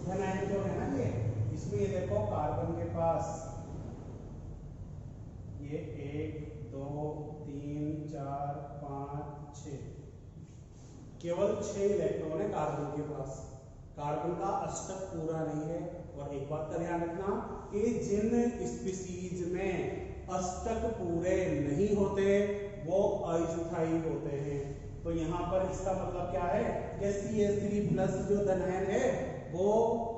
धनायन जो है ना ये, इसमें ये देखो कार्बन के पास ये 1 2 3 4 5 6 केवल 6 इलेक्ट्रॉन है कार्बन के पास, कार्बन का अष्टक पूरा नहीं है। और एक बात का ध्यान रखना कि जिन स्पीसीज में अष्टक पूरे नहीं होते वो अस्थायी होते हैं। तो यहाँ पर इसका मतलब क्या है कि CH3+ जो धनायन है वो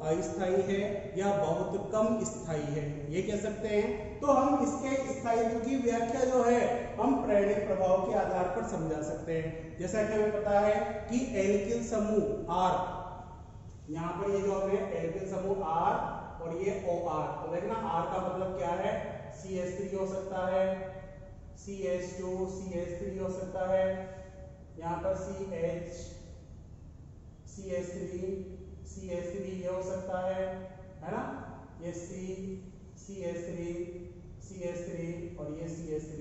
अस्थायी है या बहुत कम स्थायी है, ये कह सकते हैं। तो हम इसके स्थायित्व की व्याख्या जो है हम प्रेरणिक प्रभाव के आधार पर समझा सकते हैं। जैसा कि हमें पता है कि एल्किल समूह R, यहाँ पर ये जो है एल्किल समूह R और ये OR, तो देखना R का मतलब क्या है, CH3 हो सकता है, CH2, CH3 हो सकता है, यहाँ पर CH3 ये हो सकता है ना, ये CH3 और ये CH3,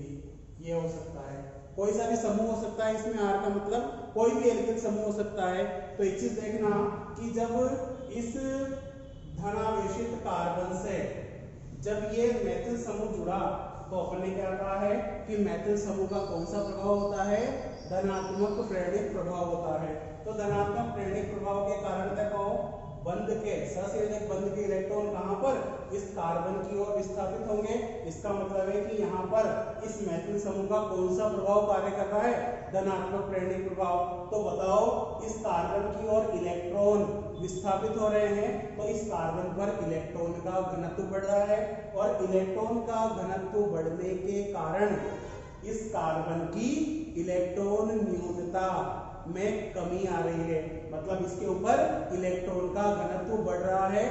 ये हो सकता है। कोई सा भी समूह हो सकता है इसमें, R का मतलब कोई भी एल्किल समूह हो सकता है। तो एक चीज देखना कि जब इस धनावेशित कार्बन से जब ये मैथिल समूह जुड़ा तो अपन ने क्या कहा है कि मैथिल समूह का कौन सा प्रभाव होता है, धनात्मक प्रेरणिक प्रभाव होता है। तो धनात्मक प्रेरणिक प्रभाव के कारण देखो बंध के ससंयोजक बंध के इलेक्ट्रॉन कहां पर, इस कार्बन की ओर विस्थापित होंगे। इसका मतलब है कि यहाँ पर इस मैथिल समूह का कौन सा प्रभाव कार्य कर रहा है, धनात्मक प्रेरणिक प्रभाव। तो बताओ इस कार्बन की ओर इलेक्ट्रॉन विस्थापित हो रहे हैं तो इस कार्बन पर इलेक्ट्रॉन का घनत्व बढ़ रहा है और इलेक्ट्रॉन का घनत्व बढ़ने के कारण इस कार्बन की इलेक्ट्रॉन न्यूनता में कमी आ रही है। मतलब इसके ऊपर इलेक्ट्रॉन का घनत्व बढ़ रहा है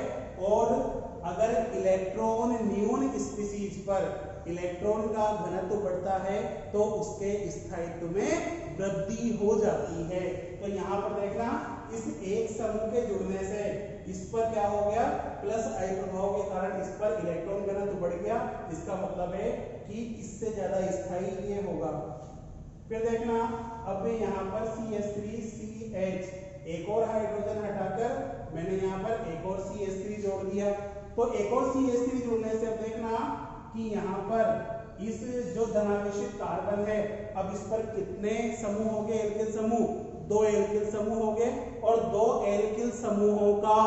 और अगर इलेक्ट्रॉन न्यून स्पीशीज पर इलेक्ट्रॉन का घनत्व बढ़ता है तो उसके स्थायित्व में वृद्धि हो जाती है। तो यहाँ पर देखना इस एक समूह के जुड़ने से इस पर क्या हो गया, प्लस आई प्रभाव के कारण इस पर इलेक्ट्रॉन घनत्व बढ़ गया। इसका मतलब है कि इससे ज्यादा स्थायी ये होगा। फिर देखना अब यहाँ पर CH3CH एक और हाइड्रोजन हटाकर मैंने यहाँ पर एक और CH3 जोड़ दिया। तो एक और CH3 जोड़ने से अब देखना कि यहाँ पर इस जो धनावेशित कार्बन है अब इस पर कितने समूह हो गए, एल्किल समूह, 2 एल्किल समूह हो गए और 2 एल्किल समूहों का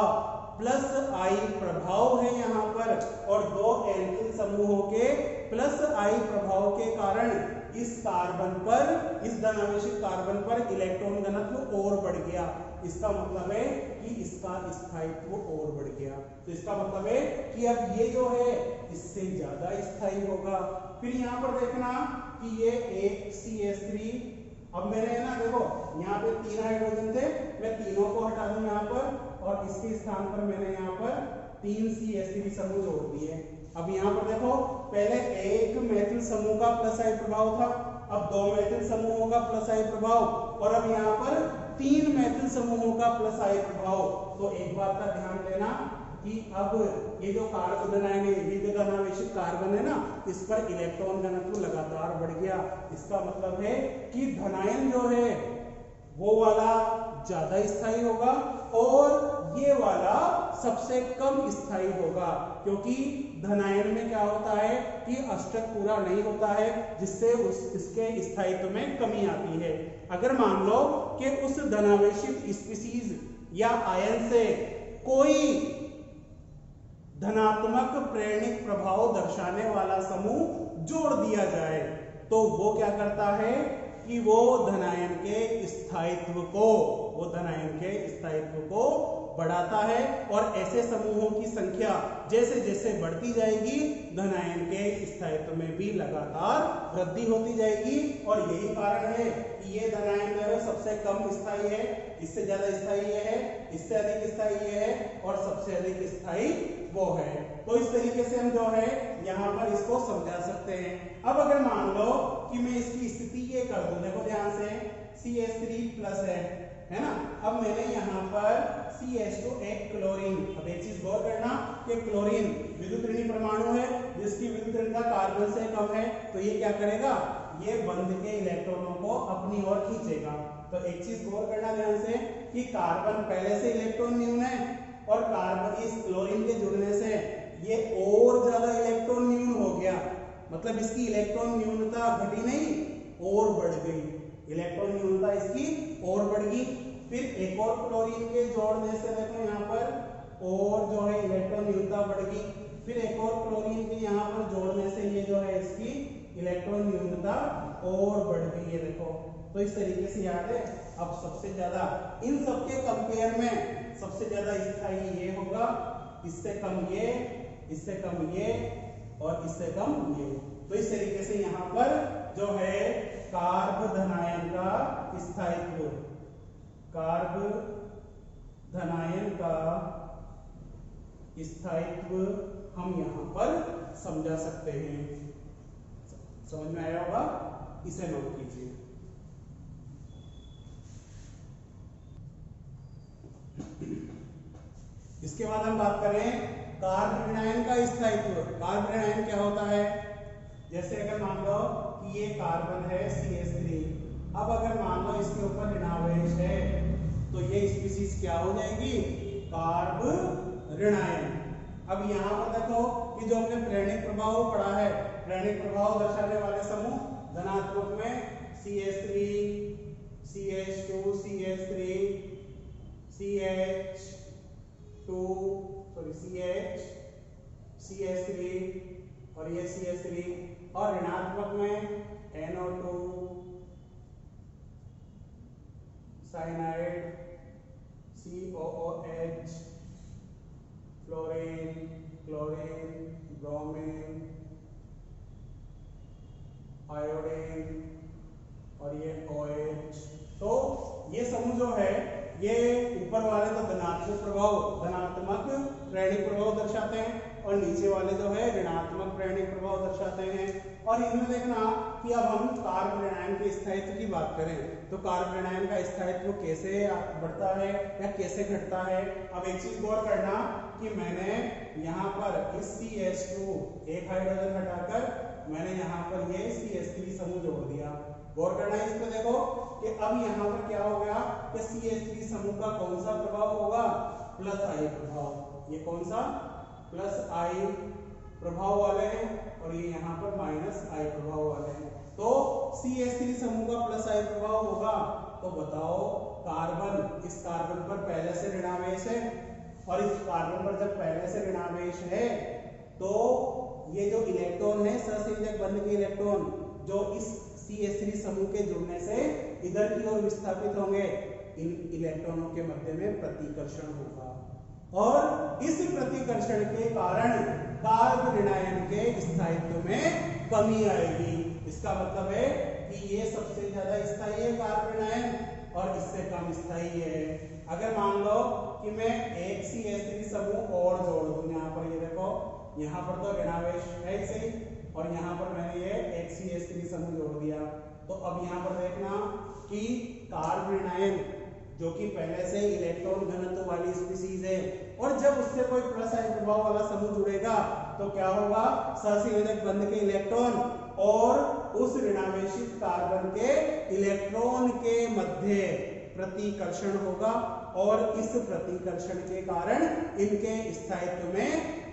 प्लस आई प्रभाव है यहाँ पर और 2 एल्किल समूहों के प्लस आई प्रभाव के कारण इस कार्बन पर, इस धनावेशित कार्बन पर इलेक्ट्रॉन घनत्व और बढ़ गया। इसका मतलब है कि इसका स्थायित्व और बढ़ गया। तो इसका मतलब है कि अब ये जो है इससे ज्यादा स्थायी होगा। फिर यहाँ पर देखना कि ये एक CH3, अब मैंने ना देखो यहाँ पे 3 हाइड्रोजन थे, मैं तीनों को हटा दूं यहाँ पर और इसके स्थान पर मैंने यहाँ पर 3 CH3 समूह जोड़ दिए। अब यहाँ पर देखो पहले एक मैथिल समूह का प्लस आई प्रभाव था, अब 2 मैथिल समूहों का प्लस आई प्रभाव और अब यहाँ पर 3 मैथिल समूहों का प्लस आई प्रभाव। तो एक बात का ध्यान देना कि अब ये जो कार्बन है, ये जो धनावेशित कार्बन है ना, इस पर इलेक्ट्रॉन घनत्व लगातार बढ़ गया। इसका मतलब है कि धनायन जो है वो वाला ज्यादा स्थायी होगा और ये वाला सबसे कम स्थायी होगा, क्योंकि धनायन में क्या होता है कि अष्टक पूरा नहीं होता है जिससे इसके स्थायित्व में कमी आती है। अगर मान लो कि उस धनावेशित स्पीशीज या आयन से कोई धनात्मक प्रेरणिक प्रभाव दर्शाने वाला समूह जोड़ दिया जाए तो वो क्या करता है कि वो धनायन के स्थायित्व को बढ़ाता है और ऐसे समूहों की संख्या जैसे जैसे बढ़ती जाएगी धनायन के स्थायित्व में भी लगातार वृद्धि होती जाएगी। और यही कारण है कि ये धनायन जो है सबसे कम स्थायी है, इससे ज्यादा स्थायी ये है, इससे अधिक स्थायी ये है और सबसे अधिक स्थायी वो है। तो इस तरीके से हम जो है यहाँ पर इसको समझा सकते हैं। अब अगर मान लो कि मैं इसकी स्थिति ये कर दूं, देखो ध्यान से CH3 प्लस है ना, अब मैंने यहाँ पर CH2 एक क्लोरीन, अब एक चीज गौर करना कि क्लोरीन विद्युत ऋणी परमाणु है जिसकी विद्युत ऋणता कार्बन से कम है, तो ये क्या करेगा, ये बंध के इलेक्ट्रॉनों को अपनी ओर खींचेगा। तो एक चीज गौर करना ध्यान से कि कार्बन पहले से इलेक्ट्रॉन न्यून है और कार्बन इस क्लोरीन के जुड़ने से ये और ज्यादा इलेक्ट्रॉन न्यून हो गया, मतलब इसकी इलेक्ट्रॉन न्यूनता घटी नहीं और बढ़ गई, इलेक्ट्रॉन न्यूनता इसकी और बढ़ गई। फिर एक और क्लोरीन के जोड़ने से देखो यहाँ पर और जो है इलेक्ट्रॉन न्यूनता बढ़ गई, फिर एक और क्लोरीन के यहाँ पर जोड़ने से ये जो है इसकी इलेक्ट्रॉन न्यूनता और बढ़ गई है, देखो। तो इस तरीके से याद है। अब सबसे ज्यादा इन सबके कंपेयर में सबसे ज्यादा स्थायी ये होगा, इससे कम ये, इससे कम ये और इससे कम ये। तो इस तरीके से यहाँ पर जो है कार्ब धनायन का स्थायित्व, कार्ब धनायन का स्थायित्व हम यहाँ पर समझा सकते हैं। समझ में आया होगा, इसे नोट कीजिए। इसके बाद हम बात करें कार्ब ऋणायन का स्थायित्व। कार्ब ऋणायन क्या होता है, जैसे अगर मान लो कि ये कार्बन है CH3। अब अगर मान लो इसके ऊपर ऋणावेश है तो ये स्पीसीज क्या हो जाएगी, कार्ब ऋणायन। अब यहाँ पर देखो कि जो हमने प्रेरणिक प्रभाव पढ़ा है, प्रेरणिक प्रभाव दर्शाने वाले समूह धनात्मक में CH3, CH2, CH3, CH2 sorry CH, CH3 और ये CH3, और ऋणात्मक में NO2, cyanide, COOH, fluorine, chlorine, bromine, iodine और ये OH। तो ये समूह जो है ये ऊपर वाले तो धनात्मक प्रभाव, धनात्मक प्रेरणिक प्रभाव दर्शाते हैं और नीचे वाले जो है ऋणात्मक प्रेरणिक प्रभाव दर्शाते हैं। और इनमें देखना कि अब हम कार्ब ऋणायन के स्थायित्व की बात करें तो कार्ब ऋणायन का स्थायित्व कैसे बढ़ता है या कैसे घटता है। अब एक चीज गौर करना कि मैंने यहाँ पर इस CH2 एक हाइड्रोजन हटाकर मैंने यहाँ पर ये CH3 समूह जोड़ दिया। गौर करना है इस पे, देखो कि अब यहाँ पर क्या हो गया कि CH3 समूह का कौन सा प्रभाव होगा, प्लस आई प्रभाव। ये कौन सा, प्लस आई प्रभाव वाले हैं और ये यहाँ पर माइनस आई प्रभाव वाले हैं। तो CH3 समूह का प्लस आई प्रभाव होगा तो बताओ कार्बन, इस कार्बन पर पहले से ऋणावेश है और इस कार्बन पर जब पहले से ऋणावेश है तो ये जो इलेक्ट्रॉन है सहसंयोजक बंध के इलेक्ट्रॉन जो इस CH3 समूह के जुड़ने से इधर की ओर विस्थापित होंगे, इन इलेक्ट्रॉनों के मध्य में प्रतिकर्षण होगा और इस प्रतिकर्षण के कारण कार्ब ऋणायन के स्थायित्व में कमी आएगी। इसका मतलब है कि ये सबसे ज्यादा स्थायी है कार्ब ऋणायन और इससे कम स्थायी है। अगर मान लो कि मैं एक CH3 समूह और जोड़ दूं, यहाँ पर ये देखो, यहाँ पर तो ऋणावेश है सही और यहाँ पर मैंने ये एक CH3 समूह जोड़ दिया, तो अब यहाँ पर देखना कि कार्ब ऋणायन जो कि पहले से इलेक्ट्रॉन घनत्व वाली स्पीसीज है और जब उससे कोई प्लस आई प्रभाव वाला समूह जुड़ेगा तो क्या होगा, सहसंयोजक बंध के इलेक्ट्रॉन और उस ऋणावेशित कार्बन के इलेक्ट्रॉन के मध्य प्रतिकर्षण होगा और इस प्रतिकर्षण के कारण इनके स्थायित्व में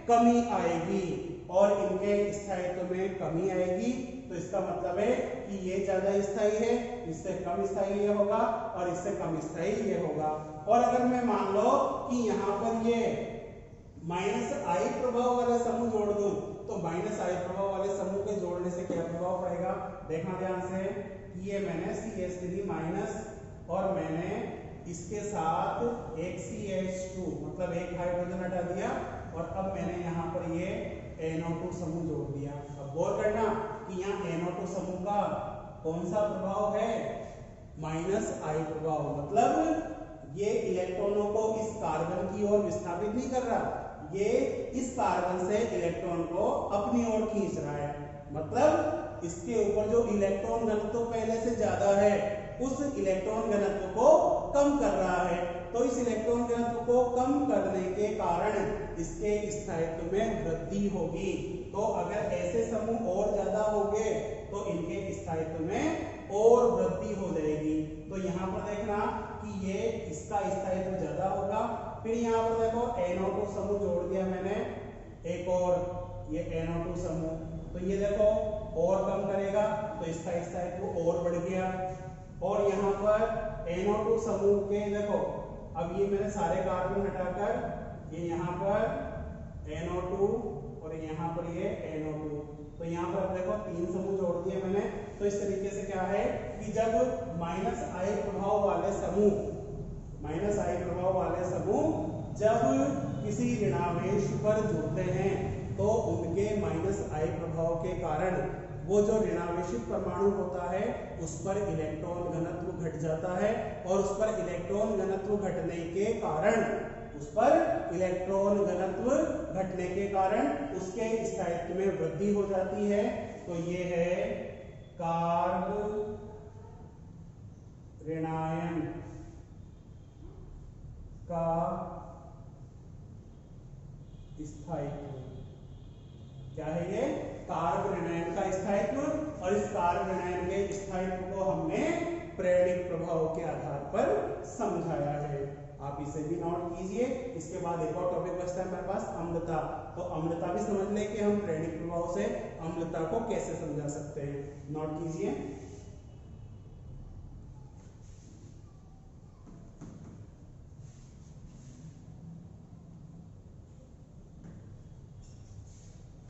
कमी आएगी और इनके स्थायित्व में कमी आएगी तो इसका मतलब है कि ये ज्यादा स्थायी है, इससे कम स्थायी ये होगा और इससे कम स्थायी ये होगा। और अगर मैं मान लो कि यहाँ पर ये माइनस आई प्रभाव वाले समूह जोड़ दूं तो माइनस आई प्रभाव वाले समूह के जोड़ने से क्या प्रभाव पड़ेगा, देखना ध्यान से कि ये मैंने CH3 माइनस और मैंने इसके साथ एक CH2 मतलब एक हाइड्रोजन हटा दिया और अब मैंने यहाँ पर ये NO2 समूह जोड़ दिया। अब गौर करना कि यहाँ NO2 समूह का कौन सा प्रभाव है, माइनस आई प्रभाव, मतलब ये इलेक्ट्रॉनों को इस कार्बन की ओर विस्थापित नहीं कर रहा, ये इस कार्बन से इलेक्ट्रॉन को अपनी ओर खींच रहा है, मतलब इसके ऊपर जो इलेक्ट्रॉन घनत्व पहले से ज्यादा है उस इलेक्ट्रॉन घनत्व को कम कर रहा है। तो इस इलेक्ट्रॉन घनत्व को कम करने के कारण इसके स्थायित्व में वृद्धि होगी। तो अगर ऐसे समूह और ज्यादा होंगे तो इनके स्थायित्व में और वृद्धि हो जाएगी। तो यहाँ पर देखना कि ये इसका स्थायित्व ज्यादा होगा। फिर यहाँ पर देखो NO2 समूह जोड़ दिया मैंने एक और, ये NO2 समूह, तो ये देखो और कम करेगा तो इसका स्थायित्व और बढ़ गया। और यहाँ पर NO2 समूह के देखो, अब ये मैंने सारे कार्बन हटाकर ये यहाँ पर NO2 और यहाँ पर ये NO2, तो यहाँ पर देखो 3 समूह जोड़ दिए मैंने। तो इस तरीके से क्या है कि जब माइनस आई प्रभाव वाले समूह, माइनस आई प्रभाव वाले समूह जब किसी ऋणावेश पर जुड़ते हैं तो उनके माइनस आई प्रभाव के कारण वो जो ऋणावेशित परमाणु होता है उस पर इलेक्ट्रॉन घनत्व घट जाता है और उस पर इलेक्ट्रॉन घनत्व घटने के कारण, उस पर इलेक्ट्रॉन घनत्व घटने के कारण उसके स्थायित्व में वृद्धि हो जाती है। तो ये है कार्ब ऋणायन का स्थायित्व। क्या है ये? कार्ब ऋणायन का स्थायित्व। और इस कार्ब क्षार विनयन के स्थायित्व को हमने प्रेरणिक प्रभाव के आधार पर समझाया है। आप इसे भी नोट कीजिए। इसके बाद एक और टॉपिक बचता है हमारे पास, अम्लता। तो अम्लता भी समझ लें कि हम प्रेरणिक प्रभाव से अम्लता को कैसे समझा सकते हैं। नोट कीजिए।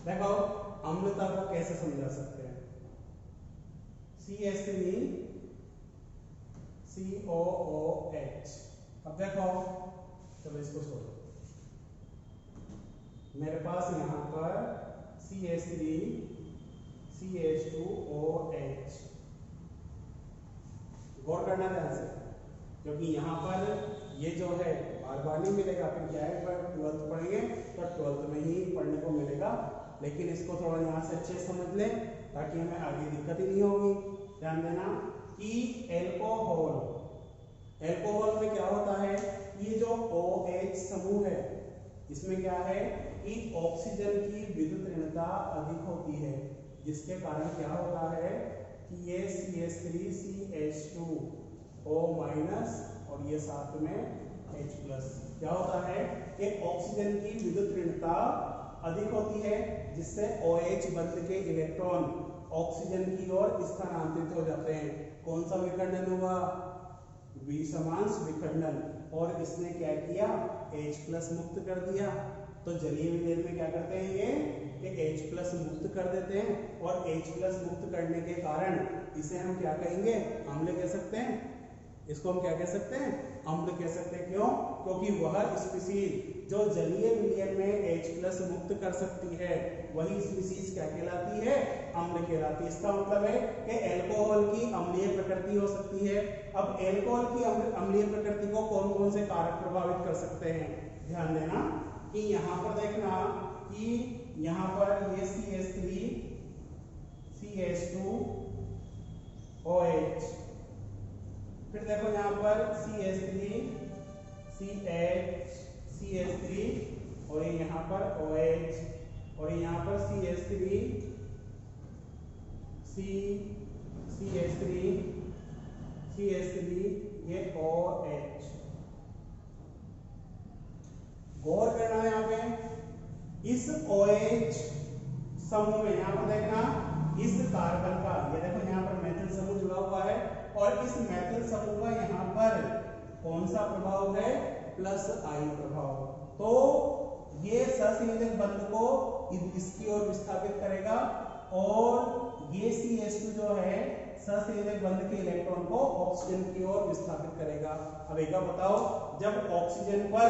देखो अम्लता को कैसे समझा सकते हैं। CH3 COOH। अब देखो, चलो इसको छोड़ो, मेरे पास यहां पर CH3 CH2OH। गौर करना ध्यान से, क्योंकि यहाँ पर ये जो है बार बार नहीं मिलेगा, फिर क्या है, 12th पढ़ेंगे तो 12th में ही पढ़ने को मिलेगा। लेकिन इसको थोड़ा यहाँ से अच्छे समझ लें ताकि हमें आगे दिक्कत ही नहीं होगी। ध्यान देना कि एल्कोहल में क्या होता है, ये जो OH समूह है इसमें क्या है कि ऑक्सीजन की विद्युत ऋणता अधिक होती है, जिसके कारण क्या होता है कि ये CH3 CH2O- और ये साथ में H+, क्या होता है कि ऑक्सीजन की विद्युत ऋणता अधिक होती है, जिससे OH बंध के इलेक्ट्रॉन ऑक्सीजन की ओर स्थानांतरित हो जाते हैं। कौन सा विखंडन हुआ, विषमांश विखंडन। और इसने क्या किया, H+ मुक्त कर दिया। तो जलीय विलेय में क्या करते हैं ये कि H+ मुक्त कर देते हैं, और H+ मुक्त करने के कारण इसे हम क्या कहेंगे, अम्ल कह सकते हैं। इसको हम क्या कह सकते हैं, अम्ल कह सकते हैं। क्यों, क्योंकि वह स्पीसीज जो जलीय विलयन में H+ मुक्त कर सकती है, वही स्पीसीज क्या कहलाती है, अम्ल कहलाती है। इसका मतलब है कि अल्कोहल की अम्लीय प्रकृति हो सकती है। अब अल्कोहल की अम्लीय प्रकृति को कौन कौन से कारक प्रभावित कर सकते हैं, ध्यान देना कि यहाँ पर देखना कि यहाँ पर ये CH3 CH2OH, फिर देखो यहाँ पर CH3 CH3 और ये यहाँ पर OH, और यहाँ पर CH3 CH3 ये OH। गौर करना है यहाँ पे, इस OH समूह में यहाँ पर देखना इस कार्बन का, ये देखो यहाँ पर मेथिल समूह जुड़ा हुआ है, और इस मेथिल समूह का यहाँ पर कौन सा प्रभाव है, +I प्रभाव। तो ये सहसंयोजक बंध को इसकी ओर विस्थापित करेगा, और ये CH2 जो है सहसंयोजक बंध के इलेक्ट्रॉन को ऑक्सीजन की ओर विस्थापित करेगा। अब एक बताओ, जब ऑक्सीजन पर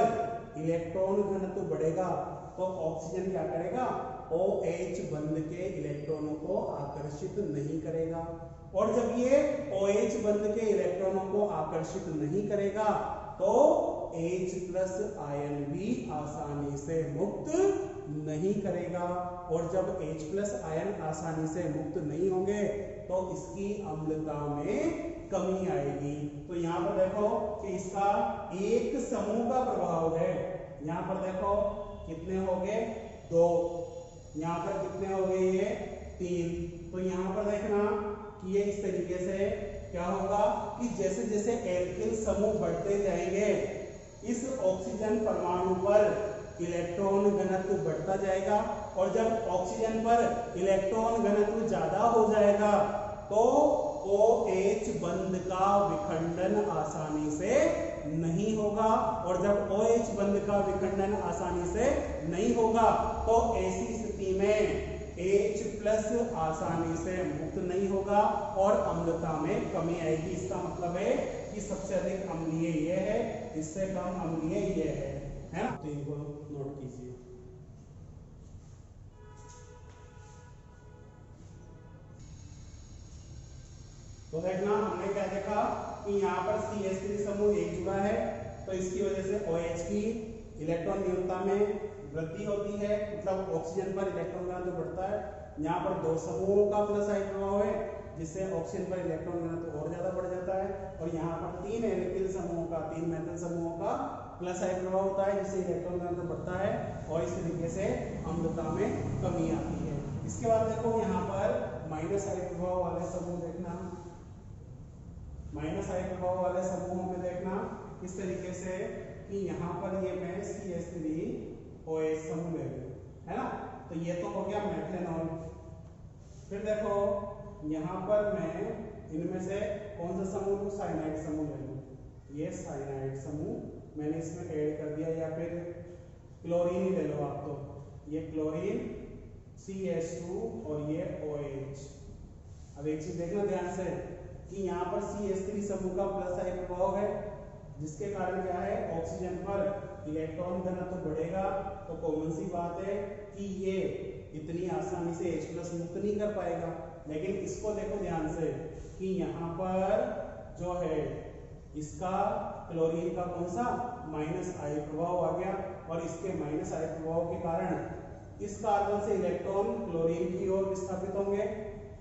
इलेक्ट्रॉन घनत्व बढ़ेगा तो ऑक्सीजन क्या करेगा, OH बंध के इलेक्ट्रॉनों को आकर्षित नहीं करेगा, और जब ये OH बंध के इलेक्ट्रॉनों को आकर्षित नहीं करेगा तो H+ आयन भी आसानी से मुक्त नहीं करेगा, और जब H+ आयन आसानी से मुक्त नहीं होंगे तो इसकी अम्लता में कमी आएगी। तो यहाँ पर देखो कि इसका एक समूह का प्रभाव है, यहाँ पर देखो कितने हो गए, 2, यहाँ पर कितने हो गए, ये 3। तो यहाँ पर देखना कि ये इस तरीके से क्या होगा कि जैसे जैसे एल्किल समूह बढ़ते जाएंगे, इस ऑक्सीजन परमाणु पर इलेक्ट्रॉन घनत्व बढ़ता जाएगा, और जब ऑक्सीजन पर इलेक्ट्रॉन घनत्व ज्यादा हो जाएगा तो OH बंध का विखंडन आसानी से नहीं होगा, और जब OH बंध का विखंडन आसानी से नहीं होगा तो ऐसी स्थिति में H+ आसानी से मुक्त नहीं होगा और अम्लता में कमी आएगी। इसका मतलब है कि सबसे अधिक अम्लीय ये है, इससे कम अम्लीय ये है ना। तो इनको नोट कीजिए। तो देखना हमने क्या देखा कि यहाँ पर CH3 समूह एक जुड़ा है, तो इसकी वजह से OH की इलेक्ट्रॉन न्यूनता में वृद्धि होती है, मतलब ऑक्सीजन पर इलेक्ट्रॉन घनत्व बढ़ता है। यहाँ पर 2 समूहों का +I प्रभाव है, जिससे ऑक्सीजन पर इलेक्ट्रॉन घनत्व और ज्यादा बढ़ जाता है, और यहाँ पर 3 एल्किल समूहों का, 3 मेथिल समूहों का +I प्रभाव होता है, जिससे इलेक्ट्रॉन घनत्व बढ़ता है और इस तरीके से अम्लता में कमी आती है। इसके बाद देखो यहाँ पर माइनस आई प्रभाव वाले समूह देखना, माइनस आई प्रभाव वाले समूहों में देखना किस तरीके से कि यहाँ पर ये मैं CH3OH समूह ले लूं, है ना। तो ये तो हो गया मेथेनॉल। फिर देखो यहाँ पर मैं इनमें से कौन सा समूह लूं, साइनाइड समूह ले लूं। ये साइनाइड समूह मैंने इसमें ऐड कर दिया, या फिर क्लोरीन ही ले लो आप, तो ये क्लोरीन CH2 और ये OH। अब एक चीज देखना ध्यान से कि यहाँ पर CH3 समूह का प्लस आई प्रभाव है, जिसके कारण क्या है, ऑक्सीजन पर इलेक्ट्रॉन घनत्व तो बढ़ेगा। तो कॉमन सी बात है कि ये इतनी आसानी से H+ मुक्त नहीं कर पाएगा। लेकिन इसको देखो ध्यान से कि यहाँ पर जो है इसका क्लोरीन का कौन सा माइनस आई प्रभाव आ गया, और इसके माइनस आई प्रभाव के कारण इस कार्बन से इलेक्ट्रॉन क्लोरीन की ओर विस्थापित होंगे।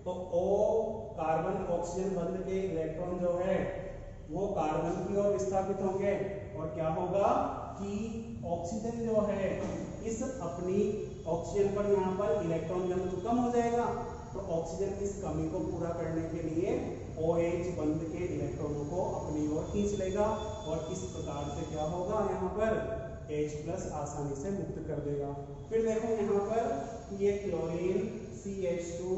तो O कार्बन ऑक्सीजन बंध के इलेक्ट्रॉन जो है वो कार्बन की ओर विस्थापित होंगे, और क्या होगा कि ऑक्सीजन जो है इस अपनी ऑक्सीजन पर यहाँ पर इलेक्ट्रॉन घनत्व कम हो जाएगा। तो ऑक्सीजन की इस कमी को पूरा करने के लिए OH बंध के इलेक्ट्रॉनों को अपनी ओर खींच लेगा, और इस प्रकार से क्या होगा, यहाँ पर H+ आसानी से मुक्त कर देगा। फिर देखो यहाँ पर ये क्लोरीन CH2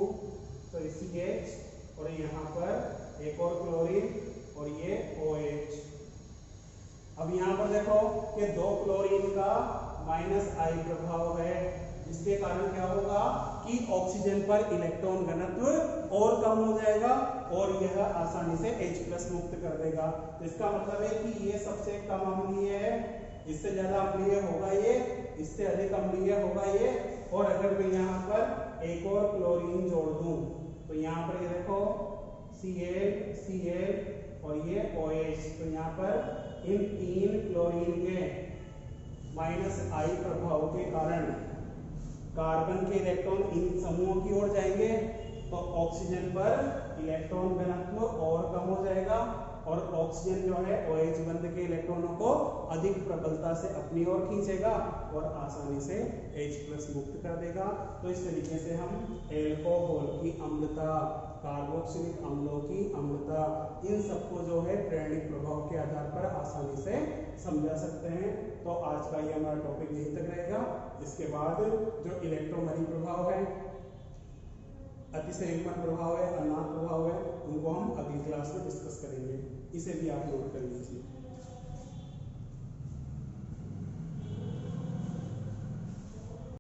सॉरी CH, और यहाँ पर एक और क्लोरीन और ये OH। अब यहाँ पर देखो कि दो क्लोरीन का माइनस आई प्रभाव है, जिसके कारण क्या होगा कि ऑक्सीजन पर इलेक्ट्रॉन घनत्व और कम हो जाएगा, और यह आसानी से H+ मुक्त कर देगा। तो इसका मतलब है कि ये सबसे कम अम्लीय है, इससे ज्यादा अम्लीय होगा ये, इससे अधिक अम्लीय होगा ये। और अगर मैं यहाँ पर एक और क्लोरीन जोड़ दूं तो यहाँ पर ये देखो Cl और ये OH, तो यहाँ पर इन तीन क्लोरीन के माइनस आई प्रभाव के कारण कार्बन के इलेक्ट्रॉन इन समूहों की ओर जाएंगे, तो ऑक्सीजन पर इलेक्ट्रॉन घनत्व और कम हो जाएगा, और ऑक्सीजन जो है OH बंध के इलेक्ट्रॉनों को अधिक प्रबलता से अपनी ओर खींचेगा और आसानी से H+ मुक्त कर देगा। तो इस तरीके से हम एल्कोहल की अम्लता, कार्बोक्सिलिक अम्लों की अम्लता, इन सबको जो है प्रेरणिक प्रभाव के आधार पर आसानी से समझा सकते हैं। तो आज का ये हमारा टॉपिक यहीं तक रहेगा। इसके बाद जो इलेक्ट्रोमरी प्रभाव है, अतिसंयुग्मन प्रभाव है, अनाथ प्रभाव है, उनको हम अगली क्लास में डिस्कस करेंगे। इसे भी आप नोट कर लीजिए।